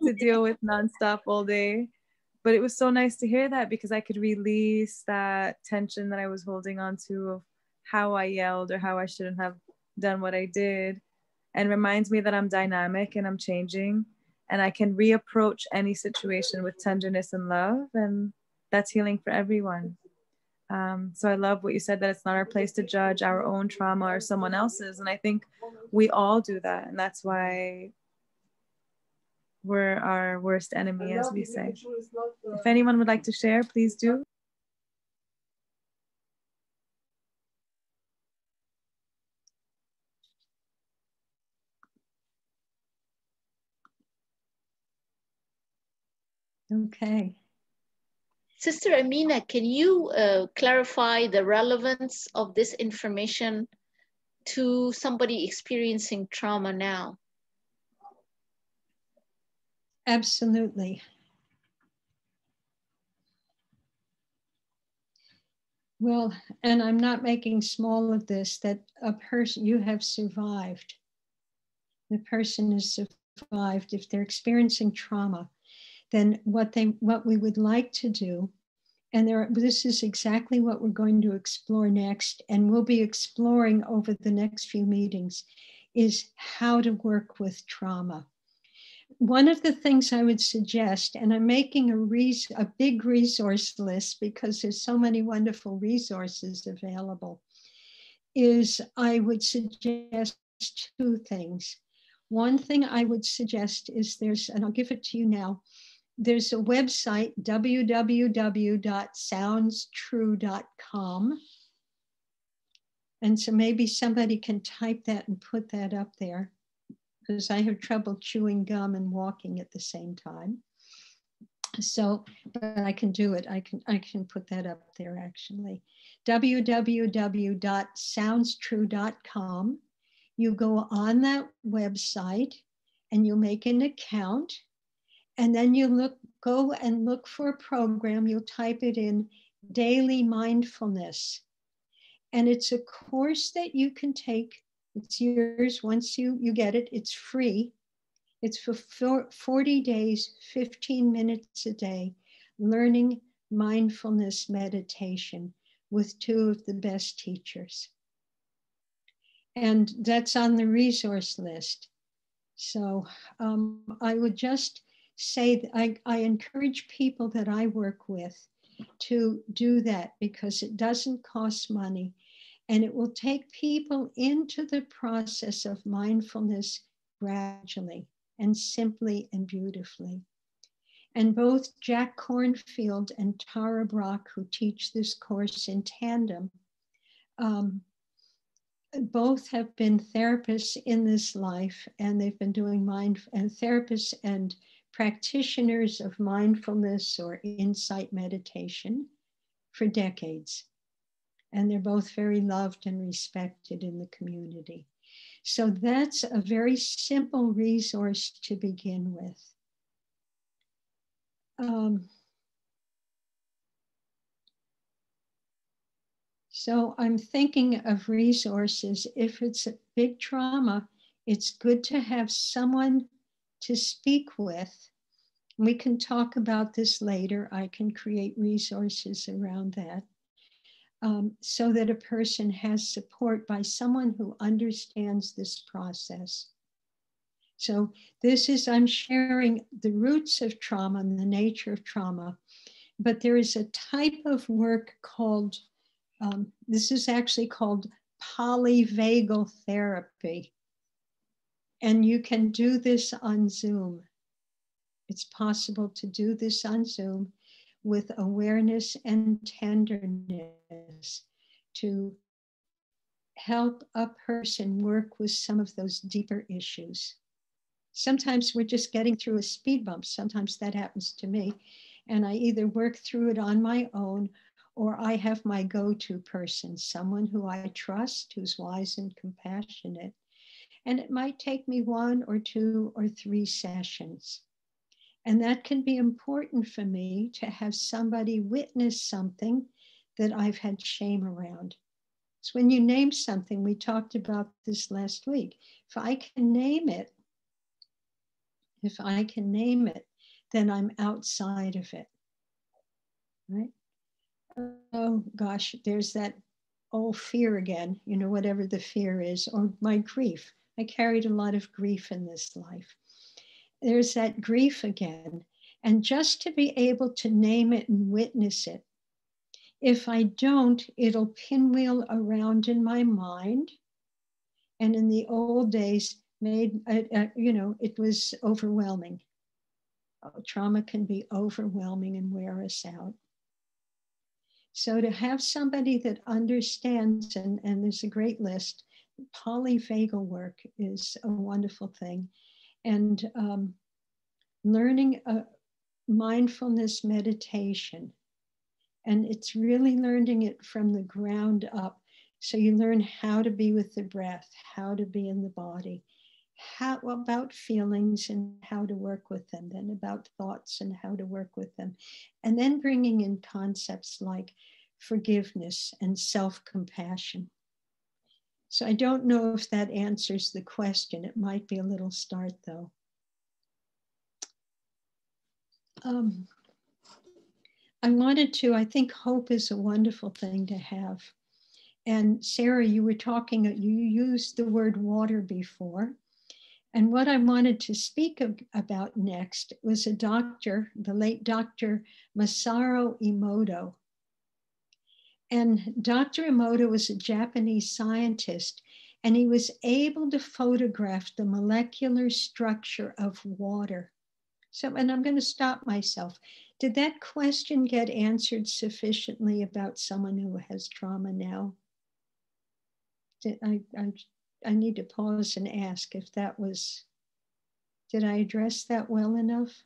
to deal with nonstop all day. But it was so nice to hear that, because I could release that tension that I was holding on to of how I yelled or how I shouldn't have done what I did, and reminds me that I'm dynamic and I'm changing, and I can reapproach any situation with tenderness and love, and that's healing for everyone. So I love what you said, that it's not our place to judge our own trauma or someone else's, and I think we all do that, and that's why we're our worst enemy, as we say. If anyone would like to share, please do. Okay. Sister Amina, can you clarify the relevance of this information to somebody experiencing trauma now? Absolutely. Well, and I'm not making small of this, that a person, you have survived. The person has survived. If they're experiencing trauma, then what we would like to do, and this is exactly what we're going to explore next, and we'll be exploring over the next few meetings, is how to work with trauma. One of the things I would suggest, and I'm making a big resource list because there's so many wonderful resources available, is I would suggest two things. One thing I would suggest is and I'll give it to you now, there's a website, www.soundstrue.com. And so maybe somebody can type that and put that up there, because I have trouble chewing gum and walking at the same time. So, but I can do it. I can put that up there actually. www.soundstrue.com. You go on that website and you make an account, and then you go and look for a program. You'll type it in, Daily Mindfulness. And it's a course that you can take. It's yours once you get it. It's free. It's for 40 days, 15 minutes a day, learning mindfulness meditation with two of the best teachers. And that's on the resource list. So I would just say that I encourage people that I work with to do that, because it doesn't cost money, and it will take people into the process of mindfulness gradually and simply and beautifully. And both Jack Kornfield and Tara Brock, who teach this course in tandem, both have been therapists in this life, and they've been doing therapists and practitioners of mindfulness or insight meditation for decades. And they're both very loved and respected in the community. So that's a very simple resource to begin with. So I'm thinking of resources. If it's a big trauma, it's good to have someone to speak with. We can talk about this later. I can create resources around that, so that a person has support by someone who understands this process. So I'm sharing the roots of trauma and the nature of trauma, but there is a type of work called, this is actually called polyvagal therapy. And you can do this on Zoom. It's possible to do this on Zoom with awareness and tenderness to help a person work with some of those deeper issues. Sometimes we're just getting through a speed bump. Sometimes that happens to me. And I either work through it on my own, or I have my go-to person, someone who I trust, who's wise and compassionate. And it might take me 1 or 2 or 3 sessions. And that can be important for me, to have somebody witness something that I've had shame around. So when you name something, we talked about this last week. If I can name it, then I'm outside of it, right? Oh gosh, there's that old fear again, whatever the fear is, or my grief. I carried a lot of grief in this life. There's that grief again. And just to be able to name it and witness it. If I don't, it'll pinwheel around in my mind. And in the old days, it was overwhelming. Trauma can be overwhelming and wear us out. So to have somebody that understands, and there's a great list, polyvagal work is a wonderful thing. And learning mindfulness meditation. And it's really learning it from the ground up. So you learn how to be with the breath, how to be in the body, how about feelings and how to work with them, then about thoughts and how to work with them. And then bringing in concepts like forgiveness and self-compassion. So I don't know if that answers the question. It might be a little start though. I think hope is a wonderful thing to have. And Sarah, you were talking, you used the word water before. And what I wanted to speak about next was a doctor, the late Dr. Masaru Emoto. And Dr. Emoto was a Japanese scientist, and he was able to photograph the molecular structure of water. So, and I'm going to stop myself. Did that question get answered sufficiently about someone who has trauma now? I need to pause and ask if that was, did I address that well enough?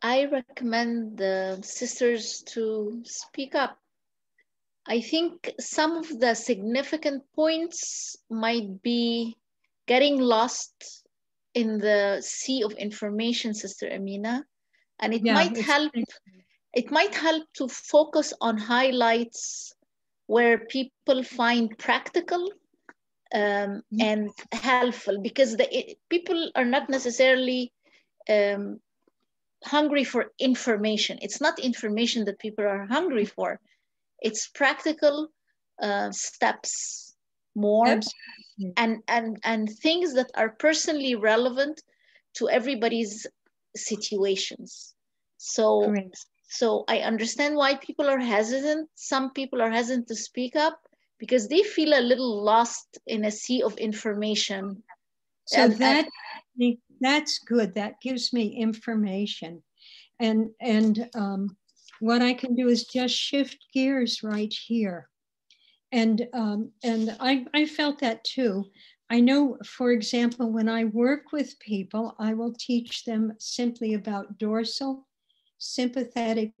I recommend the sisters to speak up. I think some of the significant points might be getting lost in the sea of information, Sister Amina, and it might help. It might help to focus on highlights where people find practical and helpful, because people are not necessarily hungry for information. It's not information that people are hungry for. It's practical steps more, and things that are personally relevant to everybody's situations. So So I understand why people are hesitant. Some people are hesitant to speak up because they feel a little lost in a sea of information. So that's good. That gives me information. And what I can do is just shift gears right here. And I felt that too. I know, for example, when I work with people, I will teach them simply about dorsal, sympathetic,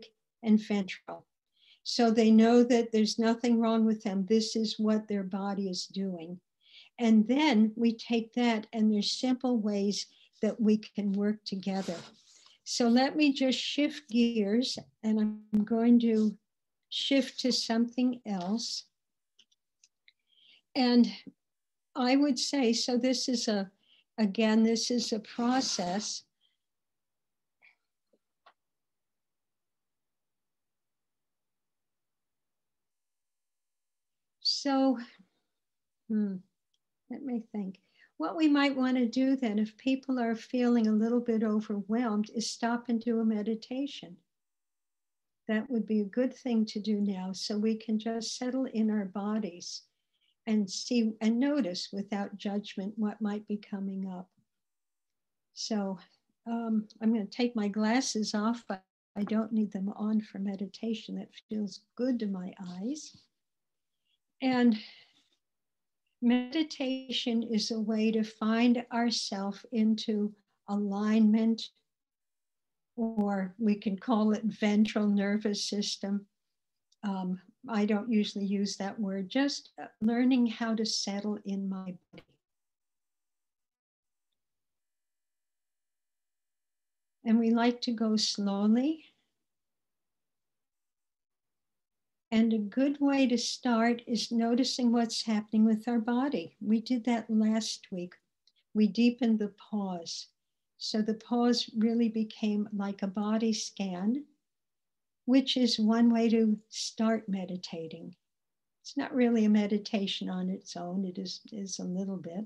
and ventral. So they know that there's nothing wrong with them. This is what their body is doing. And then we take that, and there's simple ways that we can work together. So let me just shift gears, and I'm going to shift to something else. And I would say, so this is this is a process. So let me think. What we might want to do then, if people are feeling a little bit overwhelmed, is stop and do a meditation. That would be a good thing to do now, so we can just settle in our bodies and see and notice without judgment what might be coming up. So I'm going to take my glasses off. I don't need them on for meditation. That feels good to my eyes. And meditation is a way to find ourselves into alignment, or we can call it ventral nervous system. I don't usually use that word, just learning how to settle in my body. And we like to go slowly. And a good way to start is noticing what's happening with our body. We did that last week. We deepened the pause. So the pause really became like a body scan, which is one way to start meditating. It's not really a meditation on its own. It is a little bit.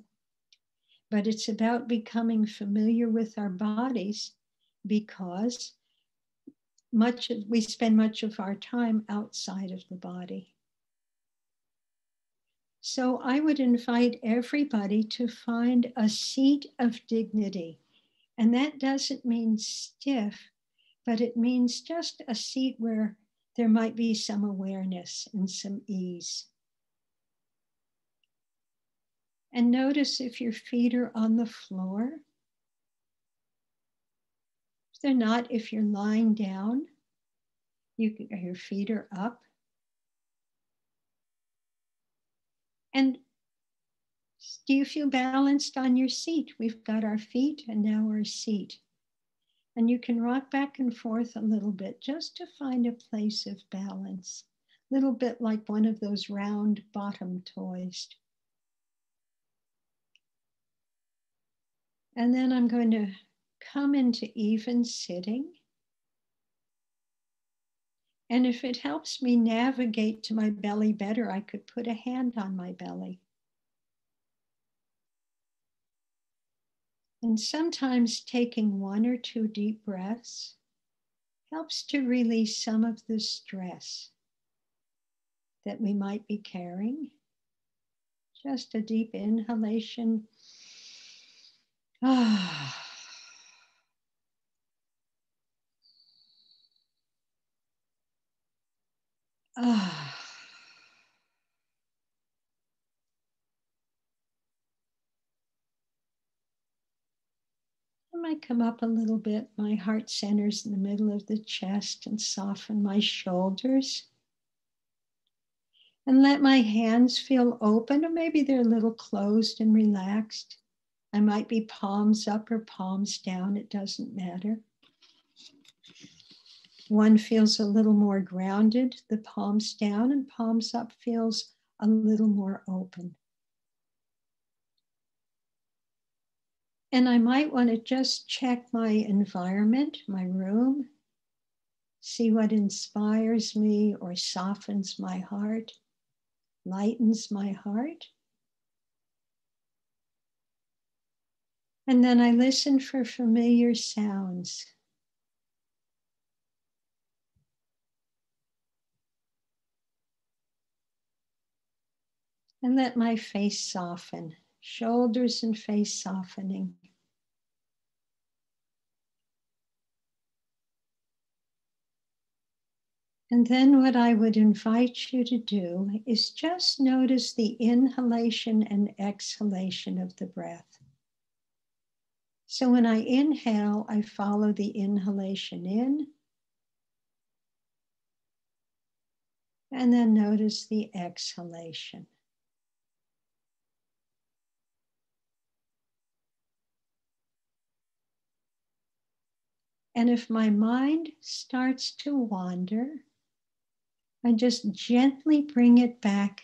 But it's about becoming familiar with our bodies, because we spend much of our time outside of the body. So I would invite everybody to find a seat of dignity. And that doesn't mean stiff, but it means just a seat where there might be some awareness and some ease. And notice if your feet are on the floor they're not, if you're lying down, your feet are up. And do you feel balanced on your seat? We've got our feet and now our seat. And you can rock back and forth a little bit just to find a place of balance. A little bit like one of those round bottom toys. And then I'm going to come into even sitting. And if it helps me navigate to my belly better, I could put a hand on my belly. And sometimes taking 1 or 2 deep breaths helps to release some of the stress that we might be carrying. Just a deep inhalation. Ah. Ah. I might come up a little bit. My heart centers in the middle of the chest and soften my shoulders. And let my hands feel open, or maybe they're a little closed and relaxed. I might be palms up or palms down, it doesn't matter. One feels a little more grounded, the palms down, and palms up feels a little more open. And I might want to just check my environment, my room, see what inspires me or softens my heart, lightens my heart. And then I listen for familiar sounds. And let my face soften, shoulders and face softening. And then what I would invite you to do is just notice the inhalation and exhalation of the breath. So when I inhale, I follow the inhalation in, and then notice the exhalation. And if my mind starts to wander, I just gently bring it back.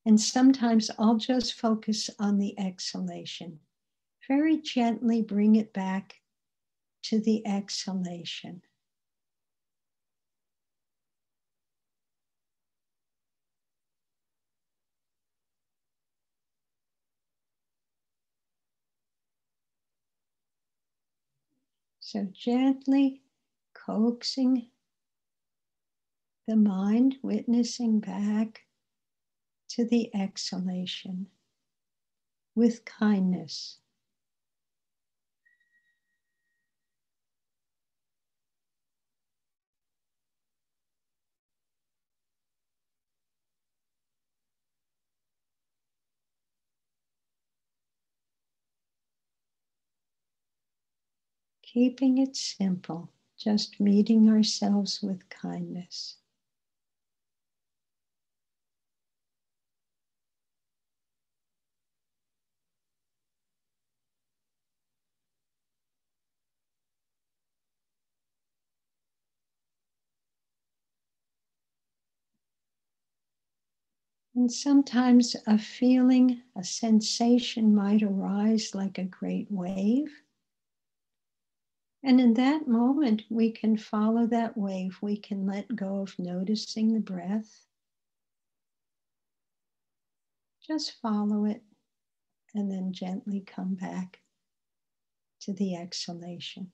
And sometimes I'll just focus on the exhalation. Very gently bring it back to the exhalation. So gently coaxing the mind, witnessing back to the exhalation with kindness. Keeping it simple, just meeting ourselves with kindness. And sometimes a feeling, a sensation might arise like a great wave. And in that moment, we can follow that wave. We can let go of noticing the breath. Just follow it and then gently come back to the exhalation.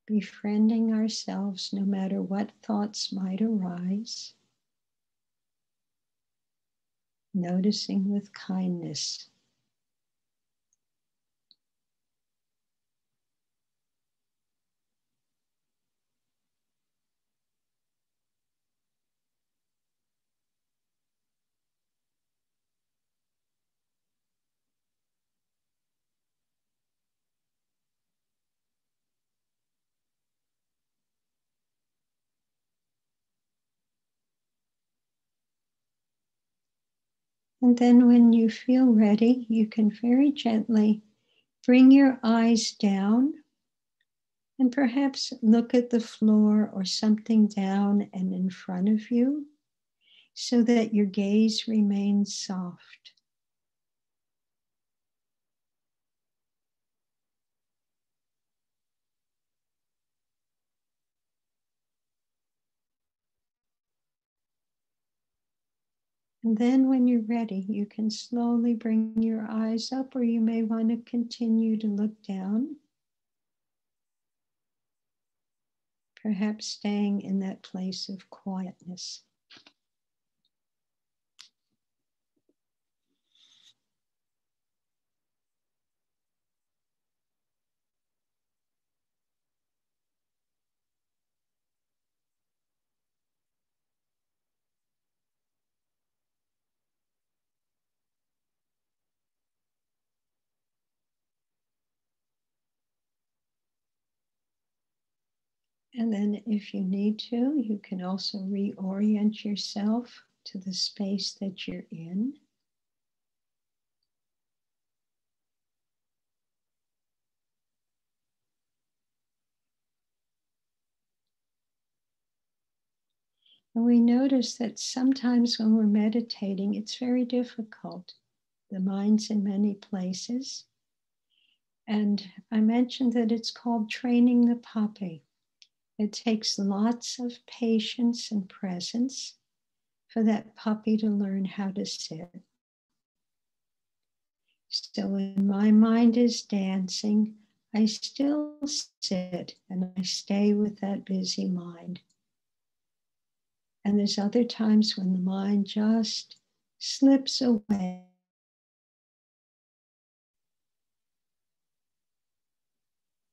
befriending ourselves no matter what thoughts might arise, noticing with kindness. And then when you feel ready, you can very gently bring your eyes down and perhaps look at the floor or something down and in front of you so that your gaze remains soft. And then when you're ready, you can slowly bring your eyes up, or you may want to continue to look down, perhaps staying in that place of quietness. And then if you need to, you can also reorient yourself to the space that you're in. And we notice that sometimes when we're meditating, it's very difficult. The mind's in many places. And I mentioned that it's called training the puppy. It takes lots of patience and presence for that puppy to learn how to sit. So when my mind is dancing, I still sit and I stay with that busy mind. And there's other times when the mind just slips away.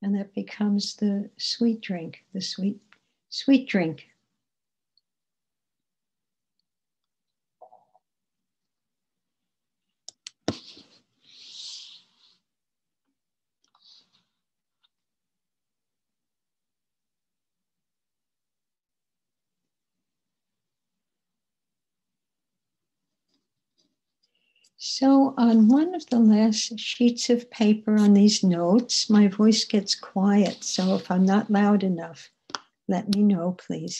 And that becomes the sweet drink, the sweet drink. So on one of the last sheets of paper on these notes, my voice gets quiet. So if I'm not loud enough, let me know, please.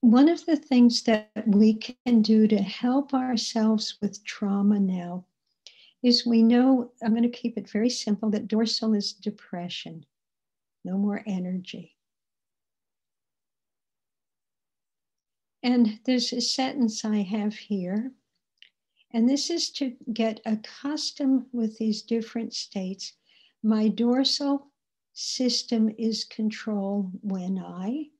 One of the things that we can do to help ourselves with trauma now is we know, I'm going to keep it very simple, that dorsal is depression, no more energy. And there's a sentence I have here, and this is to get accustomed with these different states. My dorsal system is control when I.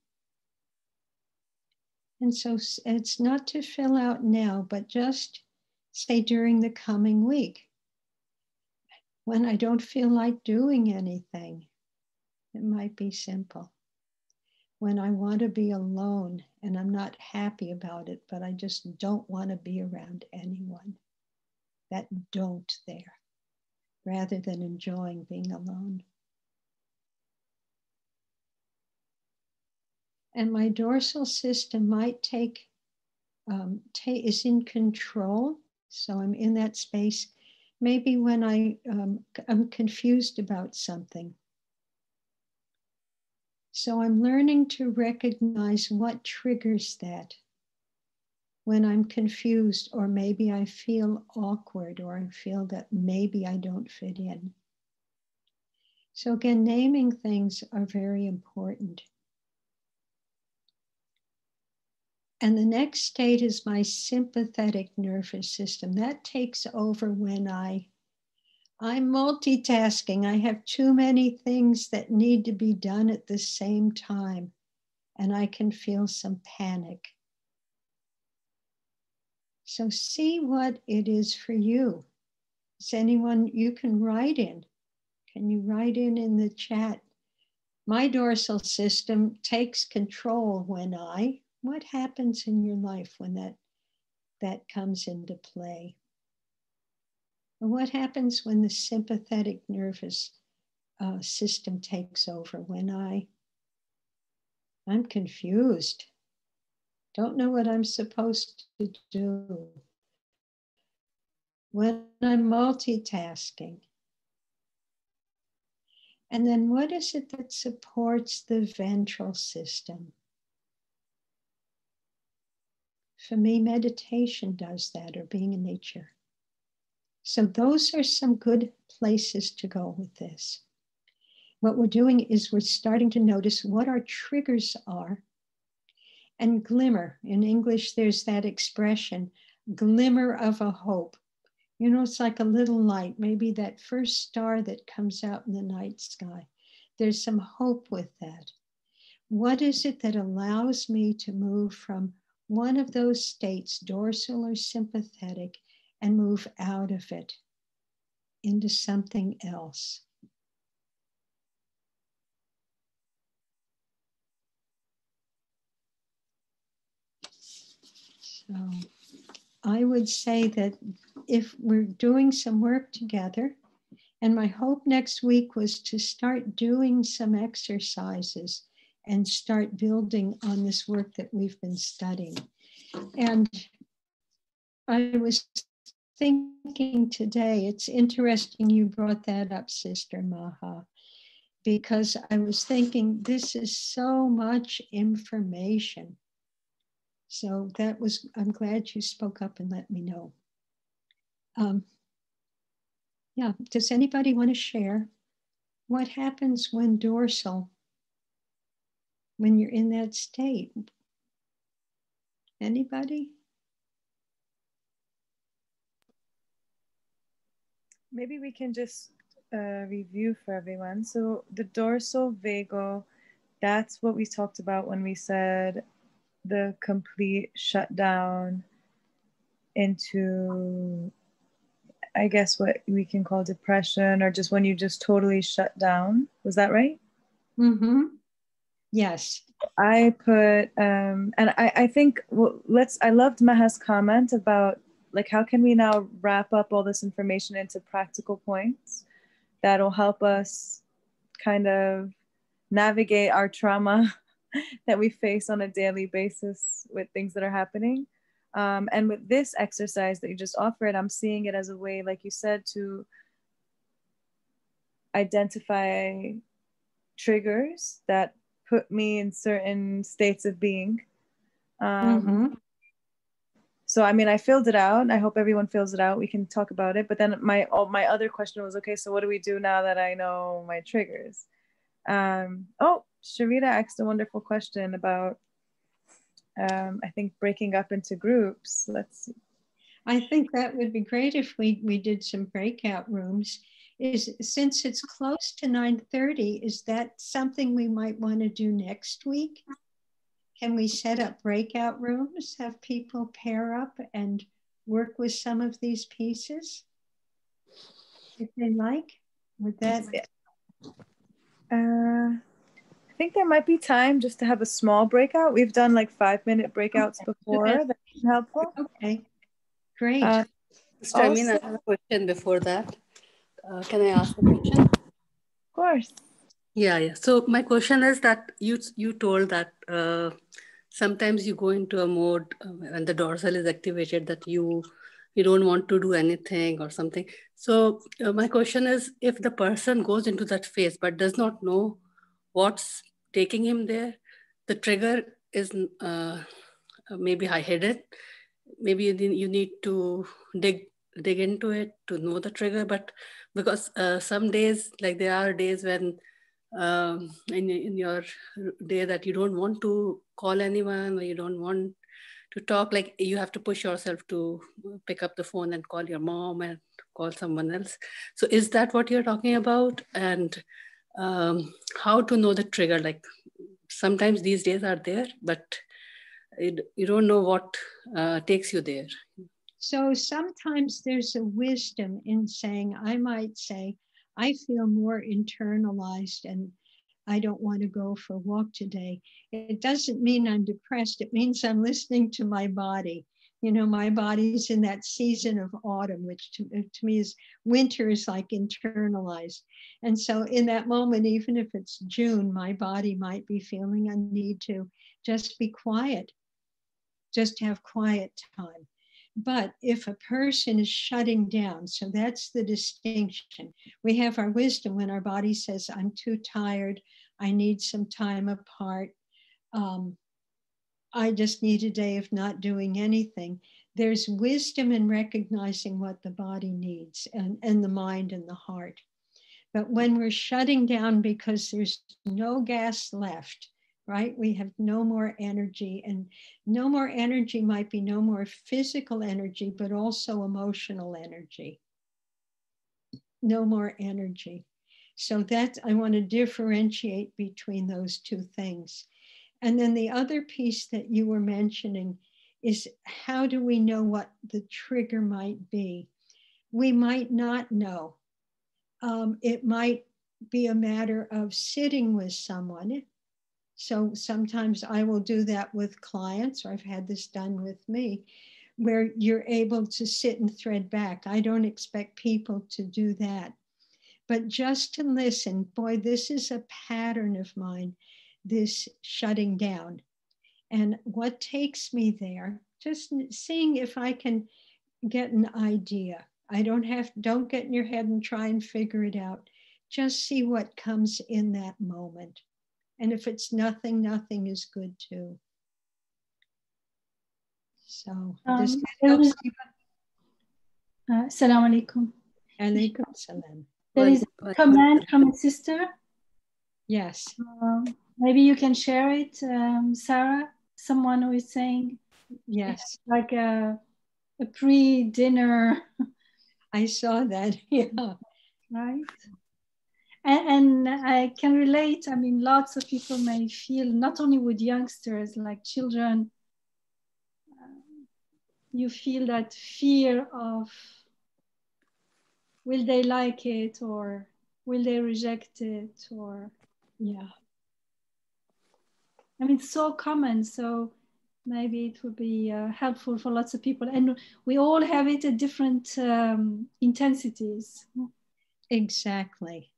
And so it's not to fill out now, but just say during the coming week. When I don't feel like doing anything, it might be simple. When I want to be alone and I'm not happy about it, but I just don't want to be around anyone. That don't there, rather than enjoying being alone. And my dorsal system might is in control. So I'm in that space. Maybe when I'm confused about something. So I'm learning to recognize what triggers that. When I'm confused, or maybe I feel awkward, or I feel that maybe I don't fit in. So again, naming things are very important. And the next state is my sympathetic nervous system. That takes over when I I'm multitasking. I have too many things that need to be done at the same time, and I can feel some panic. So see what it is for you. Is anyone you can write in? Can you write in the chat? My dorsal system takes control when what happens in your life when that comes into play? And what happens when the sympathetic nervous system takes over? When I'm confused, don't know what I'm supposed to do. When I'm multitasking. And then what is it that supports the ventral system? For me, meditation does that, or being in nature. So those are some good places to go with this. What we're doing is we're starting to notice what our triggers are. And glimmer, in English, there's that expression, glimmer of a hope. You know, it's like a little light, maybe that first star that comes out in the night sky. There's some hope with that. What is it that allows me to move from one of those states, dorsal or sympathetic, and move out of it into something else? So I would say that if we're doing some work together, and my hope next week was to start doing some exercises and start building on this work that we've been studying. And I was thinking today, it's interesting you brought that up, Sister Maha, because I was thinking this is so much information. So I'm glad you spoke up and let me know. Yeah, does anybody want to share what happens when dorsal, when you're in that state? Anybody? Maybe we can just review for everyone. So the dorsal vagal, that's what we talked about when we said the complete shutdown into, I guess, what we can call depression, or just when you just totally shut down. Was that right? Mm-hmm. Yes. I put, and I think, I loved Maha's comment about like, how can we now wrap up all this information into practical points that'll help us kind of navigate our trauma that we face on a daily basis with things that are happening. And with this exercise that you just offered, I'm seeing it as a way, like you said, to identify triggers that put me in certain states of being. So, I mean, I filled it out. I hope everyone fills it out. We can talk about it. But then my other question was, okay, so what do we do now that I know my triggers? Oh, Sharita asked a wonderful question about, I think, breaking up into groups. Let's see. I think that would be great if we did some breakout rooms. Since it's close to 9:30, is that something we might want to do next week? Can we set up breakout rooms, have people pair up and work with some of these pieces? If they like, would that? I think there might be time just to have a small breakout. We've done like 5-minute breakouts before. That's helpful. Okay, great. Sister Amina, I have a question before that. Can I ask a question? Of course. Yeah. So my question is that you told that sometimes you go into a mode when the dorsal is activated that you don't want to do anything or something. So my question is, if the person goes into that phase but does not know what's taking him there, the trigger is maybe hidden. Maybe you need to dig into it to know the trigger. But because some days, like there are days when in your day that you don't want to call anyone, or you don't want to talk, like you have to push yourself to pick up the phone and call your mom and call someone else. So is that what you're talking about? And how to know the trigger? Like sometimes these days are there, but you don't know what takes you there. So sometimes there's a wisdom in saying, I might say, I feel more internalized and I don't want to go for a walk today. It doesn't mean I'm depressed. It means I'm listening to my body. You know, my body's in that season of autumn, which to me is winter is like internalized. And so in that moment, even if it's June, my body might be feeling a need to just be quiet, just have quiet time. But if a person is shutting down, so that's the distinction. We have our wisdom when our body says, I'm too tired, I need some time apart, I just need a day of not doing anything. There's wisdom in recognizing what the body needs and the mind and the heart. But when we're shutting down because there's no gas left, right? We have no more energy, and no more energy might be no more physical energy, but also emotional energy. No more energy. So that I want to differentiate between those two things. And then the other piece that you were mentioning is, how do we know what the trigger might be? We might not know. It might be a matter of sitting with someone. So sometimes I will do that with clients, or I've had this done with me, where you're able to sit and thread back. I don't expect people to do that. But just to listen, boy, this is a pattern of mine, this shutting down. And what takes me there, just seeing if I can get an idea. Don't get in your head and try and figure it out. Just see what comes in that moment. And if it's nothing, nothing is good too. So this helps. Assalamu alaikum. Alaikum salam. There is a comment from a sister. Yes. Maybe you can share it, Sarah. Someone who is saying, yes, like a pre-dinner. I saw that. Yeah. Right. And I can relate. I mean, lots of people may feel, not only with youngsters, like children, you feel that fear of, will they like it, or will they reject it, or, yeah. I mean, it's so common. So maybe it would be helpful for lots of people. And we all have it at different intensities. Exactly.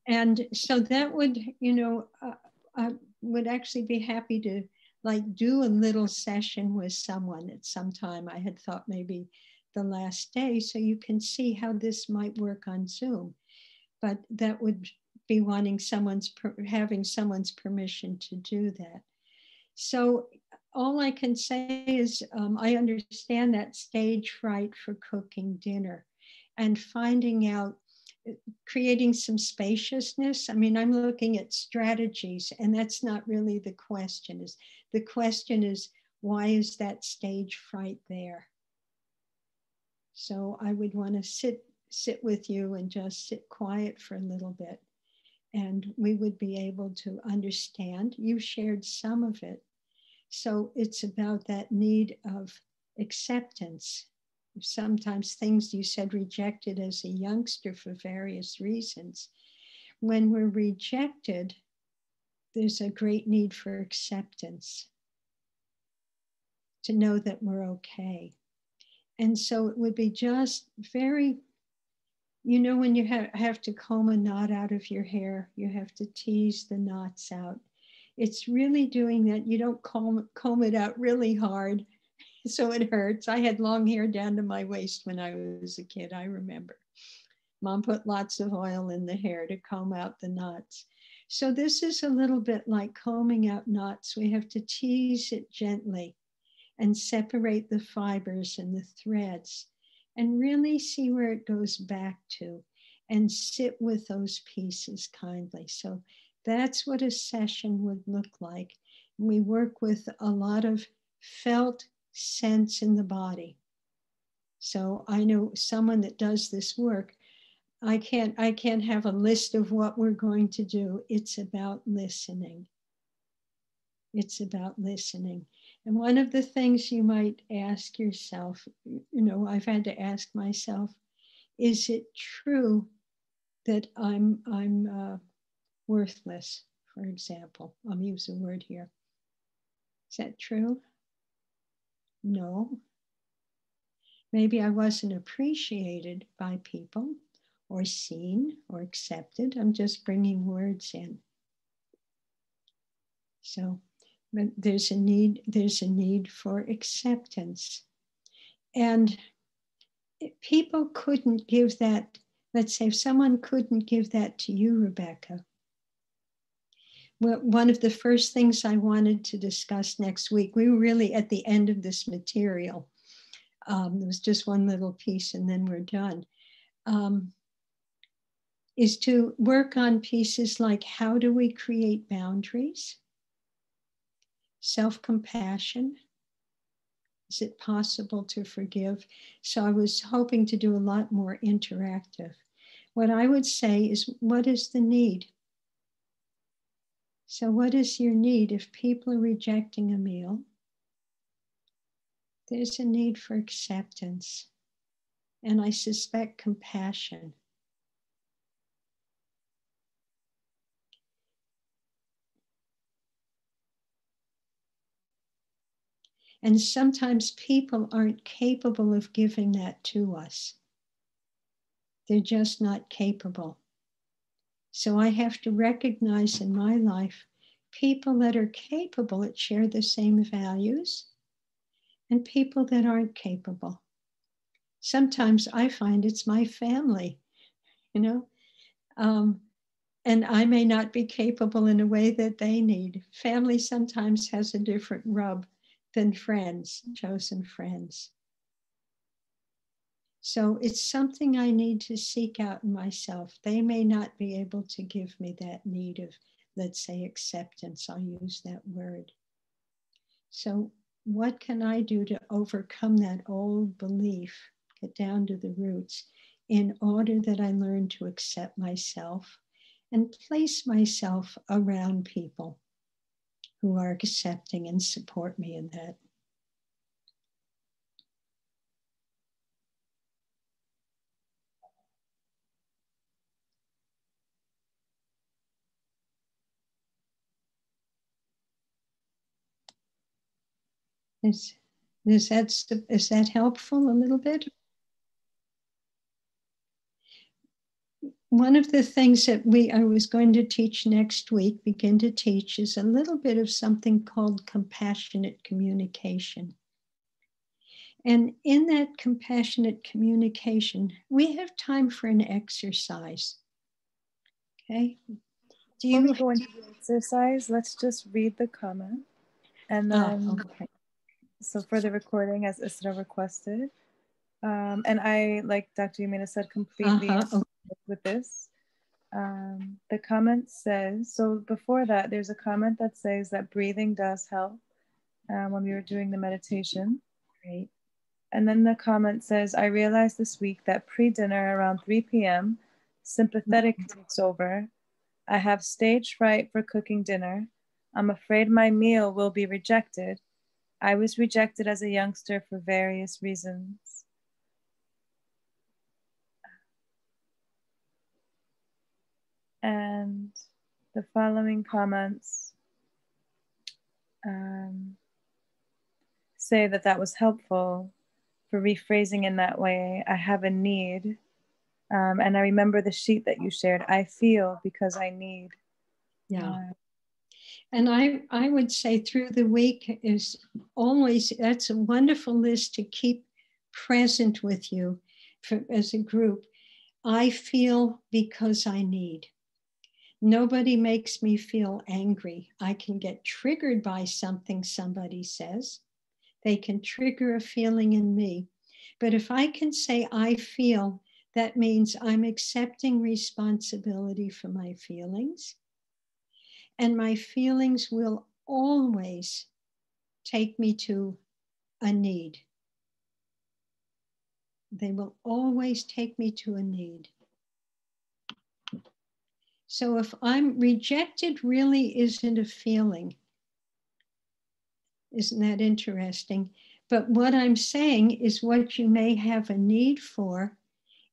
And so that would, I would actually be happy to like do a little session with someone at some time. I had thought maybe the last day, so you can see how this might work on Zoom. But that would be wanting having someone's permission to do that. So all I can say is I understand that stage fright for cooking dinner and finding out, creating some spaciousness. I mean, I'm looking at strategies, and that's not really the question. The question is, why is that stage fright there? So I would want to sit with you and just sit quiet for a little bit, and we would be able to understand. You shared some of it. So it's about that need of acceptance. Sometimes things you said rejected as a youngster for various reasons. When we're rejected, there's a great need for acceptance, to know that we're okay. And so it would be just very, when you have to comb a knot out of your hair, you have to tease the knots out. It's really doing that. You don't comb it out really hard, so it hurts. I had long hair down to my waist when I was a kid, I remember. Mom put lots of oil in the hair to comb out the knots. So this is a little bit like combing out knots. We have to tease it gently and separate the fibers and the threads and really see where it goes back to, and sit with those pieces kindly. So that's what a session would look like. We work with a lot of felt sense in the body. So I know someone that does this work. I can't have a list of what we're going to do. It's about listening. It's about listening. And one of the things you might ask yourself, I've had to ask myself, is it true that I'm worthless, for example? I'll use a word here. Is that true? No. Maybe I wasn't appreciated by people or seen or accepted. I'm just bringing words in. So but there's a need for acceptance. And people couldn't give that, let's say if someone couldn't give that to you, Rebecca. Well, one of the first things I wanted to discuss next week, we were really at the end of this material. There was just one little piece and then we're done. Is to work on pieces like how do we create boundaries? Self-compassion. Is it possible to forgive? So I was hoping to do a lot more interactive. What I would say is, what is the need? So what is your need? If people are rejecting a meal, there's a need for acceptance. And I suspect compassion. And sometimes people aren't capable of giving that to us. They're just not capable. So I have to recognize in my life people that are capable, that share the same values, and people that aren't capable. Sometimes I find it's my family, and I may not be capable in a way that they need. Family sometimes has a different rub than friends, chosen friends. So it's something I need to seek out in myself. They may not be able to give me that need of, let's say, acceptance. I'll use that word. So what can I do to overcome that old belief, get down to the roots, in order that I learn to accept myself and place myself around people who are accepting and support me in that? Is that helpful a little bit? One of the things that I was going to teach next week, begin to teach, is a little bit of something called compassionate communication. And in that compassionate communication, we have time for an exercise. Okay? Before we go into the exercise, let's just read the comment. And then, okay. So for the recording, as Isra requested, and I, like Dr. Amina said, completely with this. The comment says, so before that, there's a comment that says that breathing does help when we were doing the meditation. Great. And then the comment says, I realized this week that pre-dinner around 3 p.m., sympathetic takes over. I have stage fright for cooking dinner. I'm afraid my meal will be rejected. I was rejected as a youngster for various reasons. And the following comments say that that was helpful for rephrasing in that way. I have a need. And I remember the sheet that you shared. I feel because I need. Yeah. And I would say through the week is always, that's a wonderful list to keep present with you as a group. I feel because I need. Nobody makes me feel angry. I can get triggered by something somebody says. They can trigger a feeling in me. But if I can say I feel, that means I'm accepting responsibility for my feelings. And my feelings will always take me to a need. They will always take me to a need. So if I'm rejected, really isn't a feeling. Isn't that interesting? But what I'm saying is what you may have a need for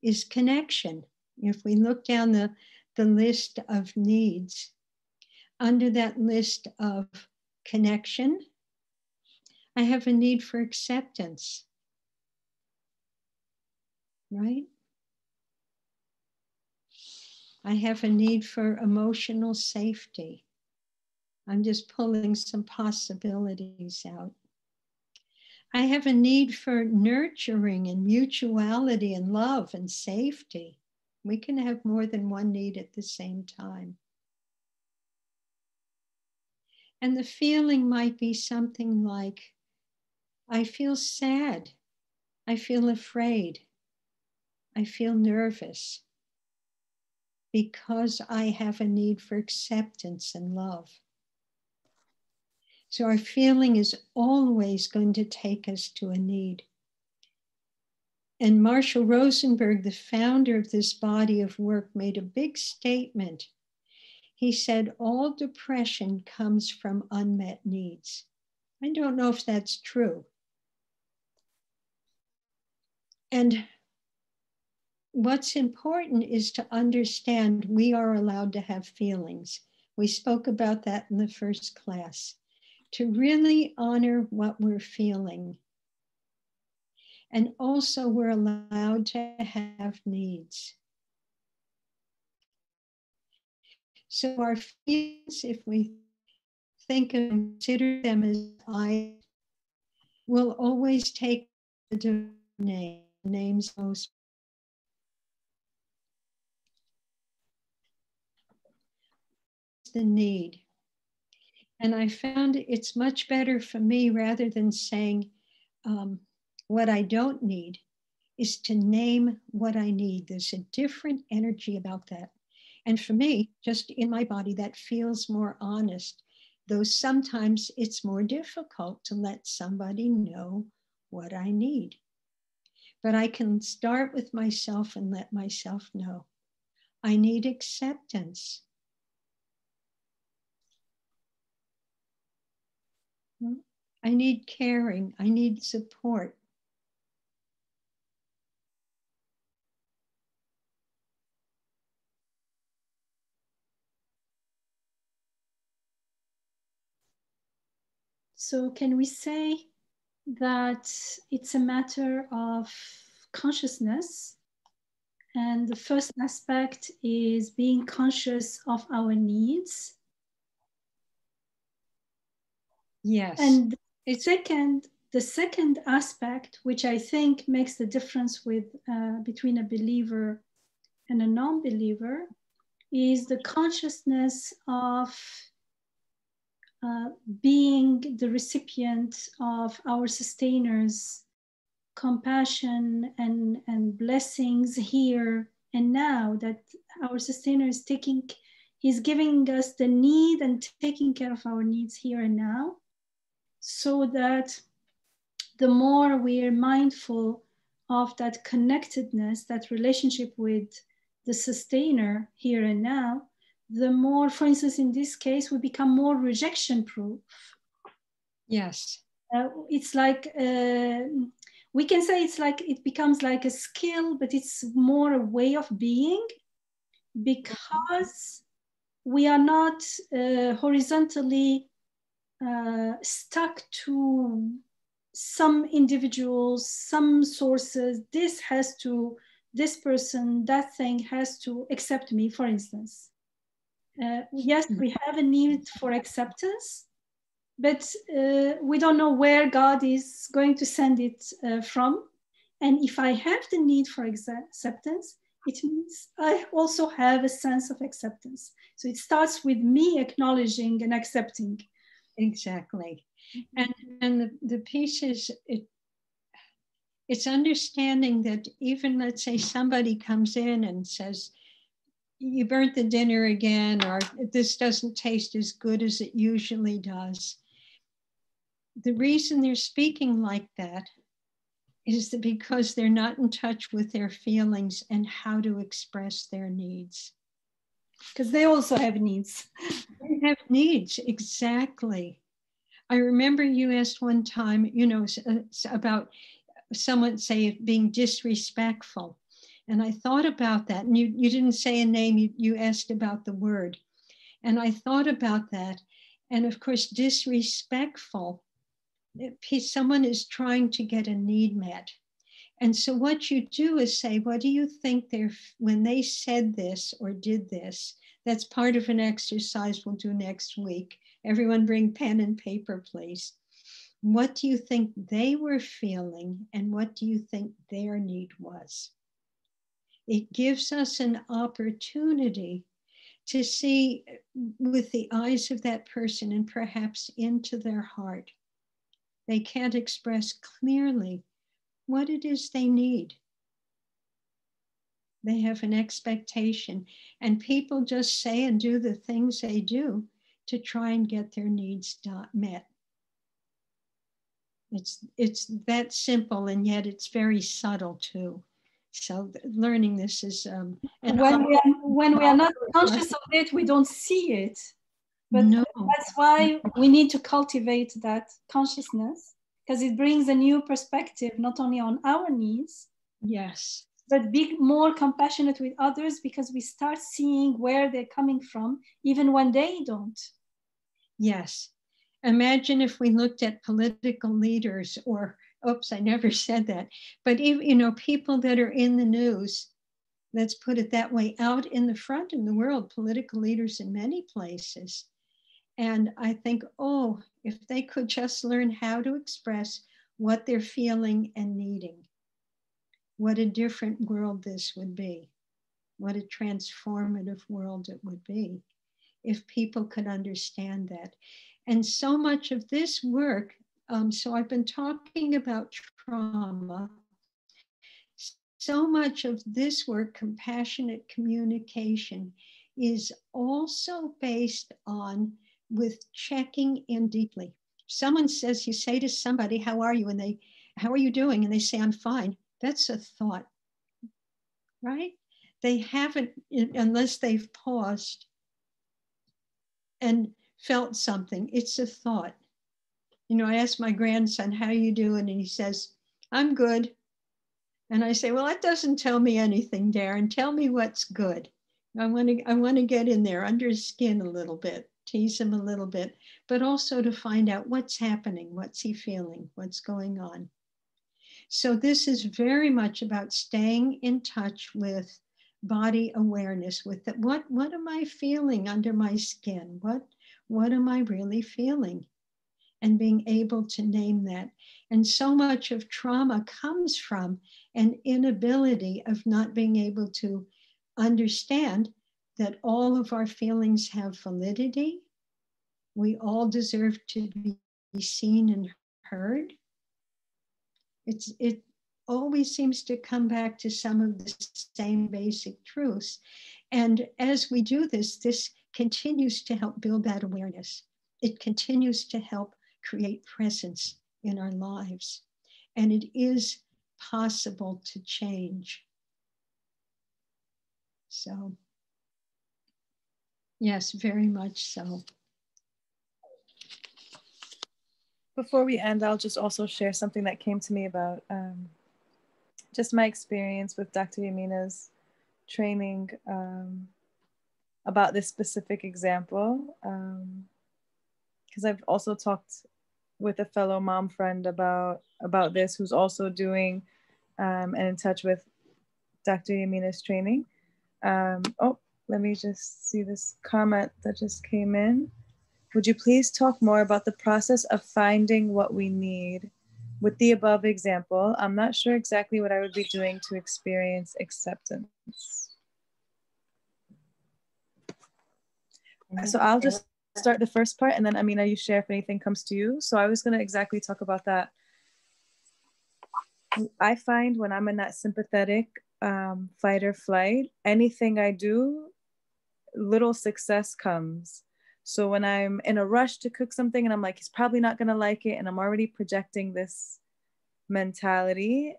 is connection. If we look down the list of needs, under that list of connection, I have a need for acceptance, right? I have a need for emotional safety. I'm just pulling some possibilities out. I have a need for nurturing and mutuality and love and safety. We can have more than one need at the same time. And the feeling might be something like, I feel sad. I feel afraid. I feel nervous because I have a need for acceptance and love. So our feeling is always going to take us to a need. And Marshall Rosenberg, the founder of this body of work, made a big statement. He said, all depression comes from unmet needs. I don't know if that's true. And what's important is to understand we are allowed to have feelings. We spoke about that in the first class. To really honor what we're feeling. And also we're allowed to have needs. So our feelings, if we think and consider them as I, will always take the name. Names most. The need. And I found it's much better for me, rather than saying what I don't need, is to name what I need. There's a different energy about that. And for me, just in my body, that feels more honest, though sometimes it's more difficult to let somebody know what I need. But I can start with myself and let myself know. I need acceptance. I need caring. I need support. So can we say that it's a matter of consciousness? And the first aspect is being conscious of our needs. Yes. And the second aspect, which I think makes the difference between a believer and a non-believer, is the consciousness of being the recipient of our sustainers' compassion and blessings here and now, that our sustainer is he's giving us the need and taking care of our needs here and now, so that the more we're mindful of that connectedness, that relationship with the sustainer here and now, the more, for instance, in this case, we become more rejection proof. Yes. It's like, we can say it's like, it becomes like a skill, but it's more a way of being, because we are not horizontally stuck to some individuals, some sources. This person, that thing has to accept me, for instance. Yes, we have a need for acceptance, but we don't know where God is going to send it from. And if I have the need for acceptance, it means I also have a sense of acceptance. So it starts with me acknowledging and accepting. Exactly. And the piece is, it's understanding that even, let's say somebody comes in and says, you burnt the dinner again, or this doesn't taste as good as it usually does. the reason they're speaking like that is that because they're not in touch with their feelings and how to express their needs. Because they also have needs. They have needs, exactly. I remember you asked one time, you know, about someone say being disrespectful. And I thought about that. And you didn't say a name, you asked about the word. And I thought about that. And of course, disrespectful, someone is trying to get a need met. And so what you do is say, what do you think when they said this or did this? That's part of an exercise we'll do next week. Everyone bring pen and paper, please. What do you think they were feeling and what do you think their need was? It gives us an opportunity to see with the eyes of that person and perhaps into their heart. They can't express clearly what it is they need. They have an expectation, and people just say and do the things they do to try and get their needs met. It's that simple, and yet it's very subtle too. So learning this is and when we are not conscious of it, we don't see it. But no, that's why we need to cultivate that consciousness, because it brings a new perspective, not only on our needs, yes, but be more compassionate with others, because we start seeing where they're coming from, even when they don't. Yes. Imagine if we looked at political leaders, or, oops, I never said that, but you know, people that are in the news, let's put it that way, out in the front in the world, political leaders in many places. And I think, oh, if they could just learn how to express what they're feeling and needing, what a different world this would be. What a transformative world it would be if people could understand that. And so much of this work, so I've been talking about trauma. So much of this work, compassionate communication, is also based on with checking in deeply. Someone says, you say to somebody, how are you? And how are you doing? And they say, I'm fine. That's a thought, right? They haven't, unless they've paused and felt something. It's a thought. You know, I asked my grandson, how are you doing? And he says, I'm good. And I say, well, that doesn't tell me anything, Darren. Tell me what's good. I want to get in there under his skin a little bit, tease him a little bit, but also to find out what's happening, what's he feeling, what's going on. So this is very much about staying in touch with body awareness, with the, what am I feeling under my skin? What am I really feeling? And being able to name that. And so much of trauma comes from an inability of not being able to understand that all of our feelings have validity. We all deserve to be seen and heard. It always seems to come back to some of the same basic truths. And as we do this, this continues to help build that awareness. It continues to help create presence in our lives. And it is possible to change. So, yes, very much so. Before we end, I'll just also share something that came to me about just my experience with Dr. Amina's training about this specific example. Because I've also talked with a fellow mom friend about this, who's also doing and in touch with Dr. Amina's training. Oh, let me just see this comment that just came in. Would you please talk more about the process of finding what we need? With the above example, I'm not sure exactly what I would be doing to experience acceptance. So I'll just start the first part, and then Amina, you share if anything comes to you. So I was going to exactly talk about that. I find when I'm in that sympathetic fight or flight, anything I do, little success comes. So when I'm in a rush to cook something and I'm like, he's probably not going to like it, and I'm already projecting this mentality,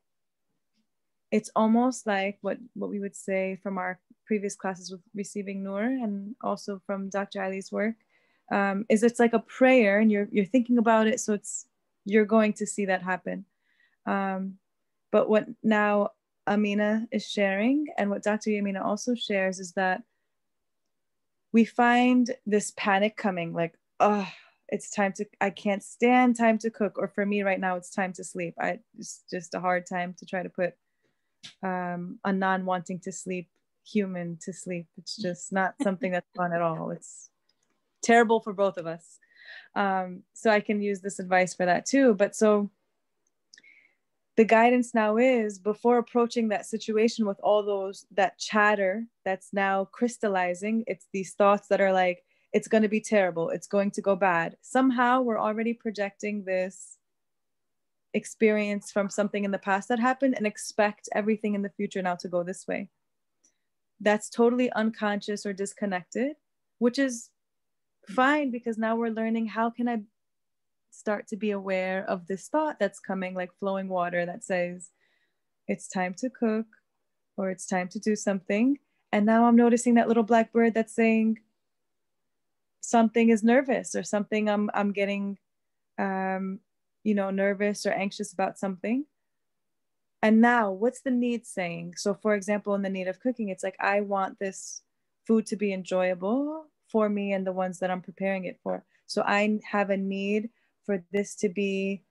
it's almost like what we would say from our previous classes with receiving Nur, and also from Dr. Ali's work, is it's like a prayer, and you're thinking about it, so you're going to see that happen. But what now Amina is sharing, and what Dr. Amina also shares, is that we find this panic coming, like, oh, I can't stand time to cook, or for me right now, it's time to sleep. It's just a hard time to try to put a non-wanting to sleep human to sleep. It's just not something that's fun at all. It's terrible for both of us. So I can use this advice for that too. But so the guidance now is, before approaching that situation with all that chatter that's now crystallizing, it's these thoughts that are like, it's going to be terrible, it's going to go bad. Somehow we're already projecting this experience from something in the past that happened and expect everything in the future now to go this way. That's totally unconscious or disconnected, which is fine, because now we're learning, how can I start to be aware of this thought that's coming, like flowing water, that says it's time to cook or it's time to do something. And now I'm noticing that little black bird that's saying something is nervous, or something I'm getting nervous or anxious about something. And now what's the need saying? So for example, in the need of cooking, it's like, I want this food to be enjoyable for me and the ones that I'm preparing it for. So I have a need for this to be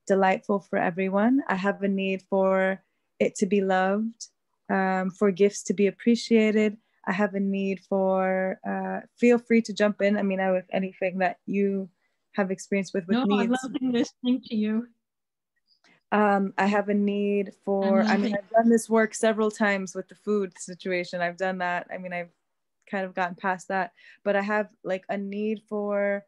delightful for everyone. I have a need for it to be loved, for gifts to be appreciated. I have a need for, feel free to jump in, Amina, with anything that you have experience with needs. I'm loving listening to you. I have a need for, I've done this work several times with the food situation. I've done that. I've kind of gotten past that, but I have like a need for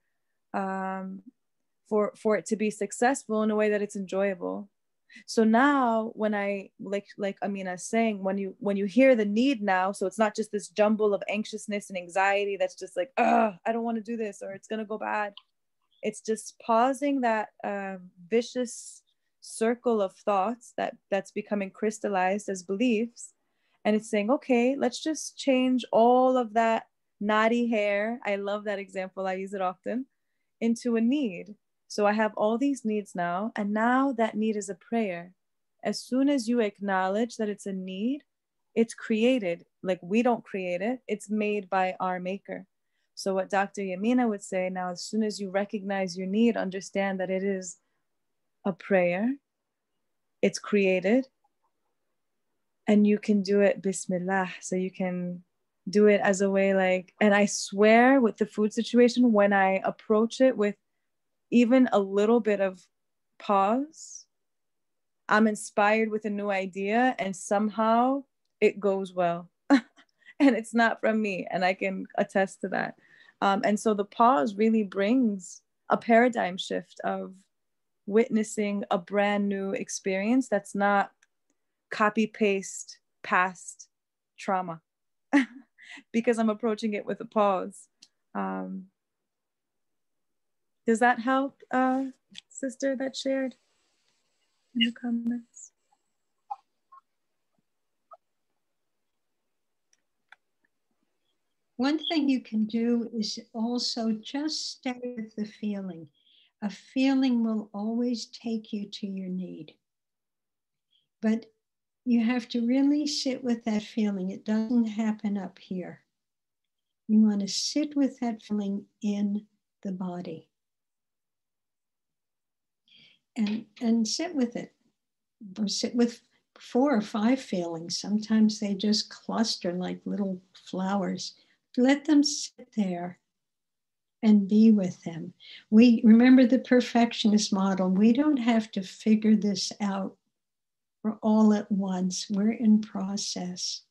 it to be successful in a way that it's enjoyable. So now when I, like Amina's saying, when you hear the need now, so it's not just this jumble of anxiousness and anxiety that's just like, I don't want to do this, or it's going to go bad. It's just pausing that vicious circle of thoughts that's becoming crystallized as beliefs. And it's saying, okay, let's just change all of that knotty hair, I love that example, I use it often, into a need. So I have all these needs now, and now that need is a prayer. As soon as you acknowledge that it's a need, it's created. Like, we don't create it, it's made by our maker. So what Dr. Yamina would say now, as soon as you recognize your need, understand that it is a prayer, it's created, and you can do it Bismillah. So you can do it as a way, like, and I swear with the food situation, when I approach it with even a little bit of pause, I'm inspired with a new idea, and somehow it goes well. And it's not from me, and I can attest to that. And so the pause really brings a paradigm shift of witnessing a brand new experience that's not copy paste past trauma, because I'm approaching it with a pause. Does that help, sister that shared in the comments? One thing you can do is also just stay with the feeling. A feeling will always take you to your need. But you have to really sit with that feeling. It doesn't happen up here. You want to sit with that feeling in the body. And sit with it. Or sit with 4 or 5 feelings. Sometimes they just cluster like little flowers. Let them sit there and be with them. We remember the perfectionist model. We don't have to figure this out all at once. We're in process.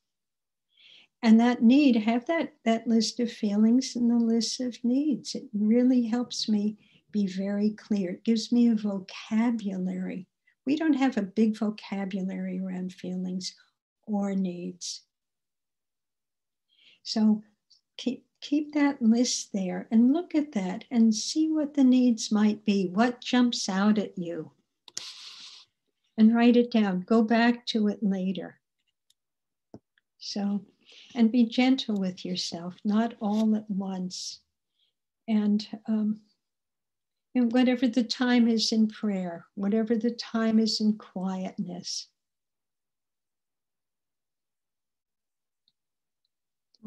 And that need, have that list of feelings and the list of needs. It really helps me be very clear. It gives me a vocabulary. We don't have a big vocabulary around feelings or needs. So keep that list there and look at that and see what the needs might be, what jumps out at you, and write it down. Go back to it later. So, and be gentle with yourself, not all at once. And whatever the time is in prayer, whatever the time is in quietness.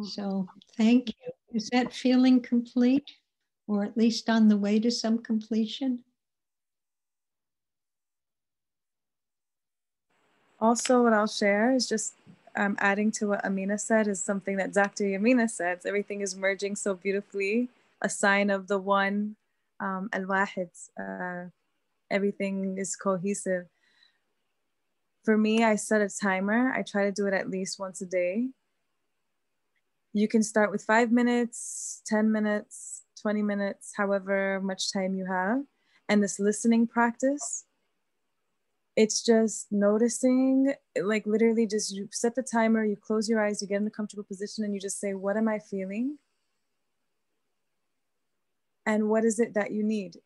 So thank you. Is that feeling complete, or at least on the way to some completion? Also, what I'll share is just adding to what Amina said is something that Dr. Amina said. Everything is merging so beautifully, a sign of the one, al-wahid. Everything is cohesive. For me, I set a timer. I try to do it at least once a day. You can start with 5 minutes, 10 minutes, 20 minutes, however much time you have. And this listening practice, it's just noticing, like literally just you set the timer, you close your eyes, you get in a comfortable position, and you just say, what am I feeling? And what is it that you need?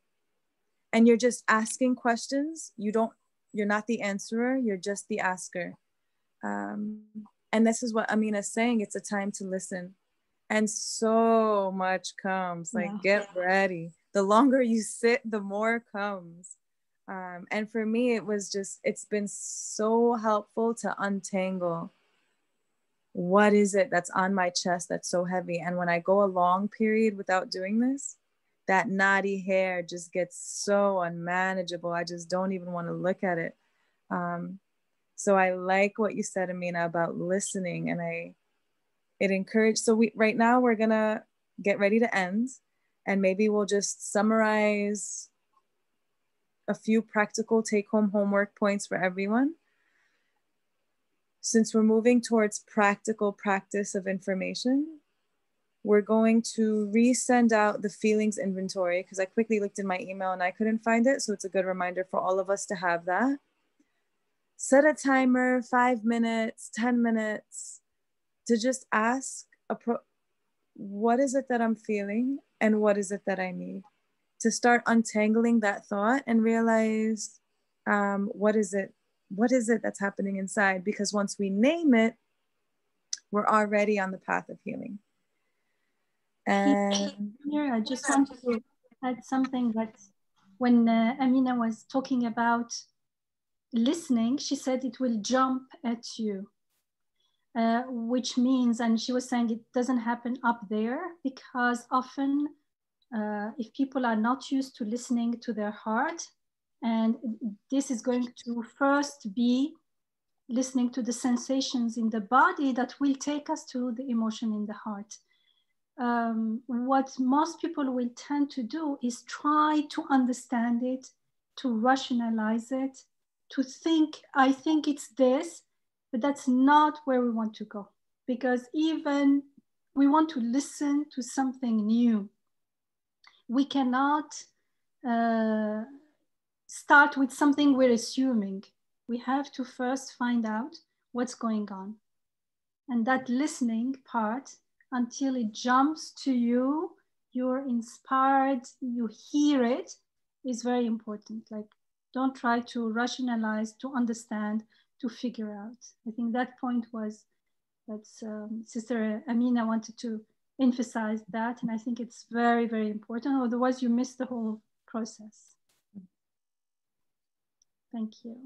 And you're just asking questions. You're not the answerer, you're just the asker. And this is what Amina is saying, it's a time to listen. And so much comes, like get ready. The longer you sit, the more comes. And for me, it's been so helpful to untangle what is it that's on my chest that's so heavy. And when I go a long period without doing this, that knotty hair just gets so unmanageable. I just don't even want to look at it. So I like what you said, Amina, about listening, and it encouraged. So right now we're gonna get ready to end, and maybe we'll just summarize a few practical take-home homework points for everyone. Since we're moving towards practical practice of information, we're going to resend out the feelings inventory, because I quickly looked in my email and I couldn't find it. So it's a good reminder for all of us to have that. Set a timer, 5 minutes, 10 minutes, to just ask, what is it that I'm feeling and what is it that I need? To start untangling that thought and realize, what is it that's happening inside? Because once we name it, we're already on the path of healing. And here, I just want to add something that when Amina was talking about listening, she said it will jump at you, which means, and she was saying it doesn't happen up there, because often if people are not used to listening to their heart, and this is going to first be listening to the sensations in the body that will take us to the emotion in the heart. What most people will tend to do is try to understand it, to rationalize it, to think, I think it's this, but that's not where we want to go. Because even we want to listen to something new. We cannot start with something we're assuming. We have to first find out what's going on. And that listening part, until it jumps to you, you're inspired, you hear it, is very important. Like, don't try to rationalize, to understand, to figure out. I think that point was that Sister Amina wanted to emphasize that. And I think it's very, very important. Otherwise, you miss the whole process. Thank you.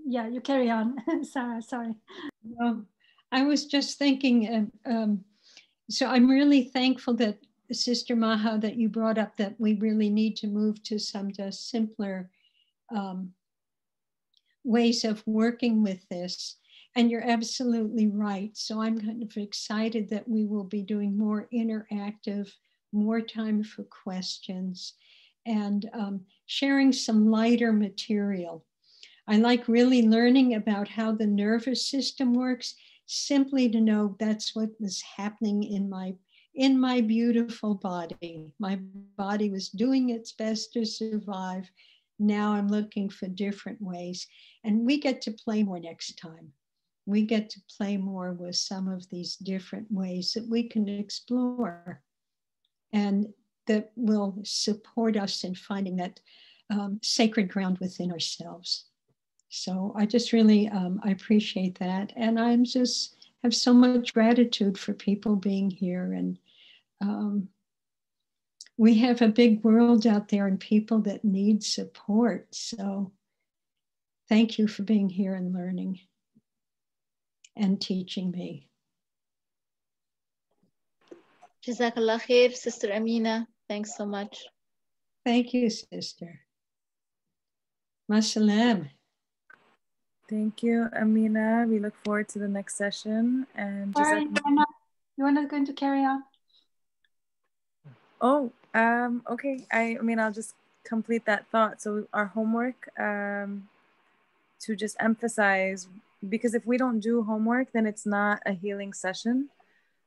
Yeah, you carry on, Sarah, sorry. Well, I was just thinking, so I'm really thankful that Sister Maha, that you brought up that we really need to move to some just simpler ways of working with this. And you're absolutely right. So I'm kind of excited that we will be doing more interactive, more time for questions, and sharing some lighter material. I like really learning about how the nervous system works, simply to know that's what was happening in my beautiful body. My body was doing its best to survive. Now I'm looking for different ways. And we get to play more next time. we get to play more with some of these different ways that we can explore and that will support us in finding that sacred ground within ourselves. So I just really, I appreciate that. And I'm just have so much gratitude for people being here. And we have a big world out there and people that need support. So thank you for being here and learning and teaching me. Jazakallah khair, Sister Amina. Thanks so much. Thank you, sister. Masalam. Thank you, Amina. We look forward to the next session. And Sorry, you're not going to carry on. Oh, okay. I mean, I'll just complete that thought. So our homework, to just emphasize, because if we don't do homework, then it's not a healing session.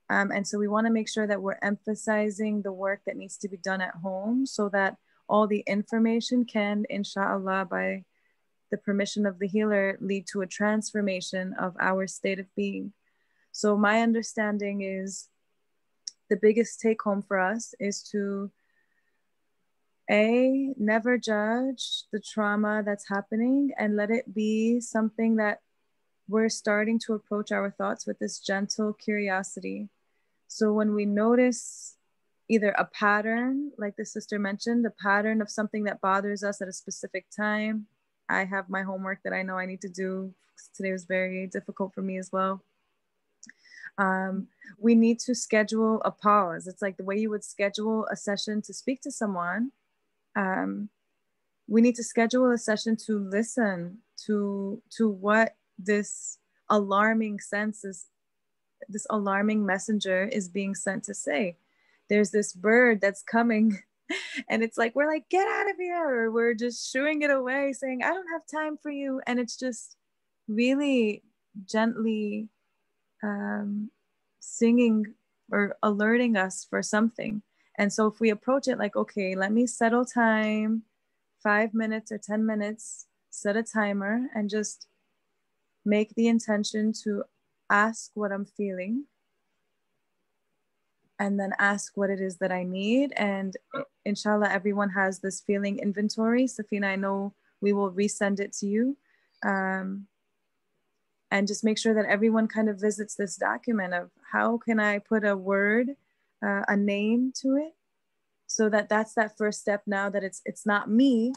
And so we want to make sure that we're emphasizing the work that needs to be done at home so that all the information can, inshallah, by the permission of the healer, lead to a transformation of our state of being. So my understanding is the biggest take home for us is to never judge the trauma that's happening and let it be something that we're starting to approach our thoughts with this gentle curiosity. So when we notice either a pattern, like the sister mentioned, the pattern of something that bothers us at a specific time. I have my homework that I know I need to do. Today was very difficult for me as well. We need to schedule a pause. It's like the way you would schedule a session to speak to someone. We need to schedule a session to listen to what this alarming sense is, this alarming messenger is being sent to say. There's this bird that's coming and it's like, we're like, get out of here, or we're just shooing it away saying, I don't have time for you. And it's just really gently singing or alerting us for something. And so if we approach it like, okay, let me settle time, 5 minutes or 10 minutes, set a timer and just make the intention to ask what I'm feeling and then ask what it is that I need. And inshallah, everyone has this feeling inventory. Safina, I know we will resend it to you. And just make sure that everyone kind of visits this document of how can I put a word, a name to it, so that that's that first step now that it's not me,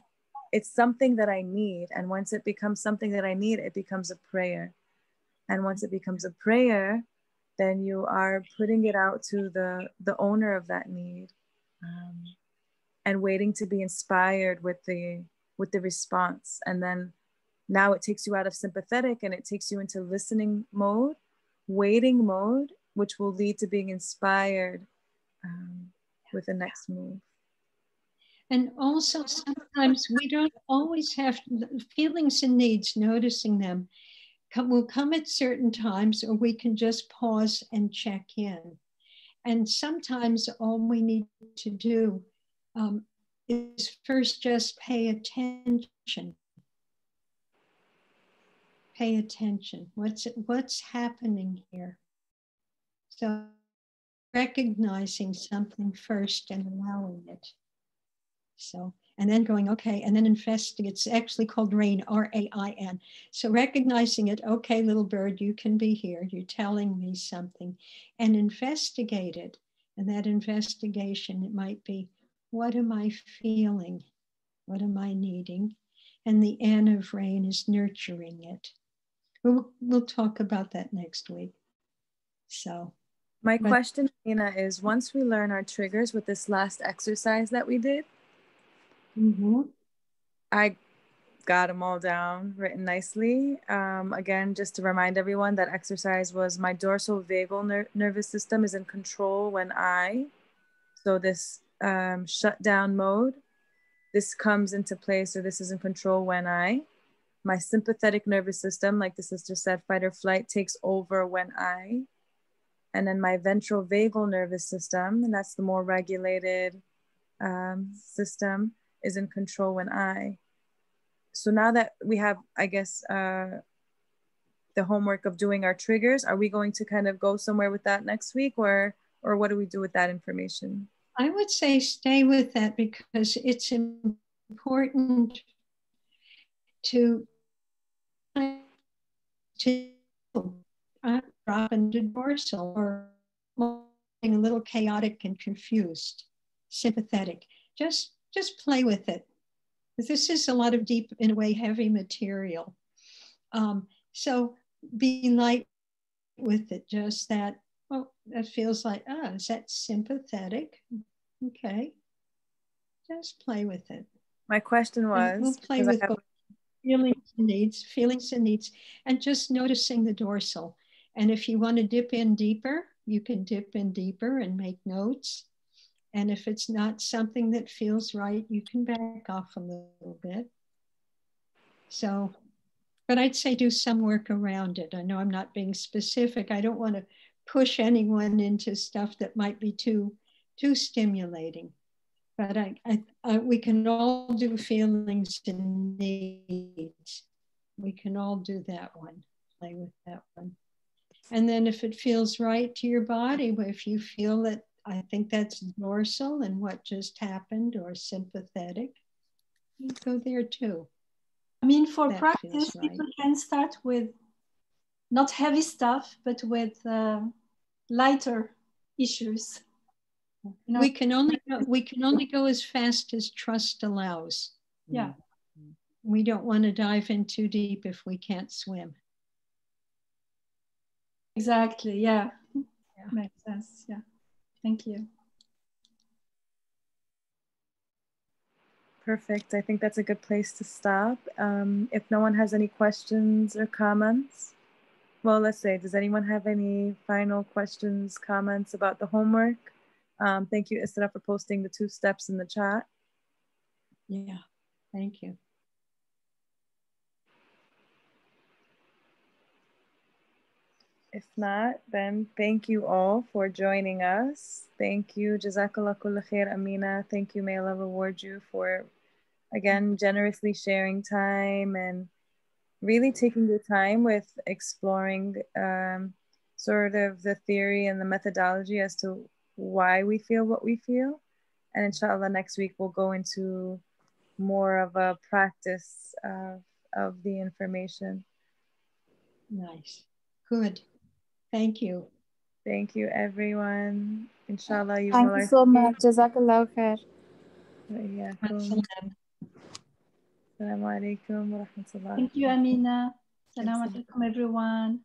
it's something that I need. And once it becomes something that I need, it becomes a prayer. And once it becomes a prayer, then you are putting it out to the owner of that need, and waiting to be inspired with the response. And then now it takes you out of sympathetic and it takes you into listening mode, waiting mode, which will lead to being inspired with the next move. And also sometimes we don't always have feelings and needs, noticing them will come at certain times, or we can just pause and check in. And sometimes all we need to do is first just pay attention. Pay attention. What's happening here? So recognizing something first and allowing it. So, and then going, okay, and then investing. It's actually called RAIN, R-A-I-N. So recognizing it, okay, little bird, you can be here. You're telling me something, and investigate it. And that investigation, it might be, what am I feeling? What am I needing? And the N of RAIN is nurturing it. We'll talk about that next week. So my question, Nina, is once we learn our triggers with this last exercise that we did, I got them all down, written nicely. Again, just to remind everyone, that exercise was my dorsal vagal nervous system is in control when so this shutdown mode, this comes into place, or this is in control when my sympathetic nervous system, like the sister said, fight or flight, takes over when and then my ventral vagal nervous system, and that's the more regulated system, is in control when So now that we have, I guess, the homework of doing our triggers. Are we going to kind of go somewhere with that next week, or what do we do with that information? I would say stay with that because it's important to drop into dorsal or a little chaotic and confused, sympathetic. Just play with it. This is a lot of deep, in a way, heavy material. So be light with it. Just that, oh, that feels like, is that sympathetic? Okay. Just play with it. My question was, and we'll play with both feelings and needs, and just noticing the dorsal. And if you want to dip in deeper, you can dip in deeper and make notes. And if it's not something that feels right, you can back off a little bit. So, but I'd say do some work around it. I know I'm not being specific. I don't want to push anyone into stuff that might be too stimulating. But we can all do feelings and needs. We can all do that one, play with that one. And then if it feels right to your body, if you feel that, I think that's dorsal and what just happened, or sympathetic, you go there too. I mean, for practice, people can start with not heavy stuff, but with lighter issues. You know, we can only go as fast as trust allows. Yeah. We don't want to dive in too deep if we can't swim. Exactly. Yeah. Makes sense. Yeah. Thank you. Perfect. I think that's a good place to stop. If no one has any questions or comments, well, let's say, does anyone have any final questions, comments about the homework? Thank you, Isra, for posting the 2 steps in the chat. Yeah, thank you. If not, then thank you all for joining us. Thank you, Jazakallah kulla khair, Amina. Thank you, may Allah reward you for, again, generously sharing time and really taking your time with exploring sort of the theory and the methodology as to why we feel what we feel. And inshallah, next week we'll go into more of a practice of the information. Nice. Good. Thank you. Thank you, everyone. Inshallah, you Thank you so much. Jazakallah khair. Assalamu alaikum wa rahmatullah. Thank you, Amina. Assalamu alaikum, everyone.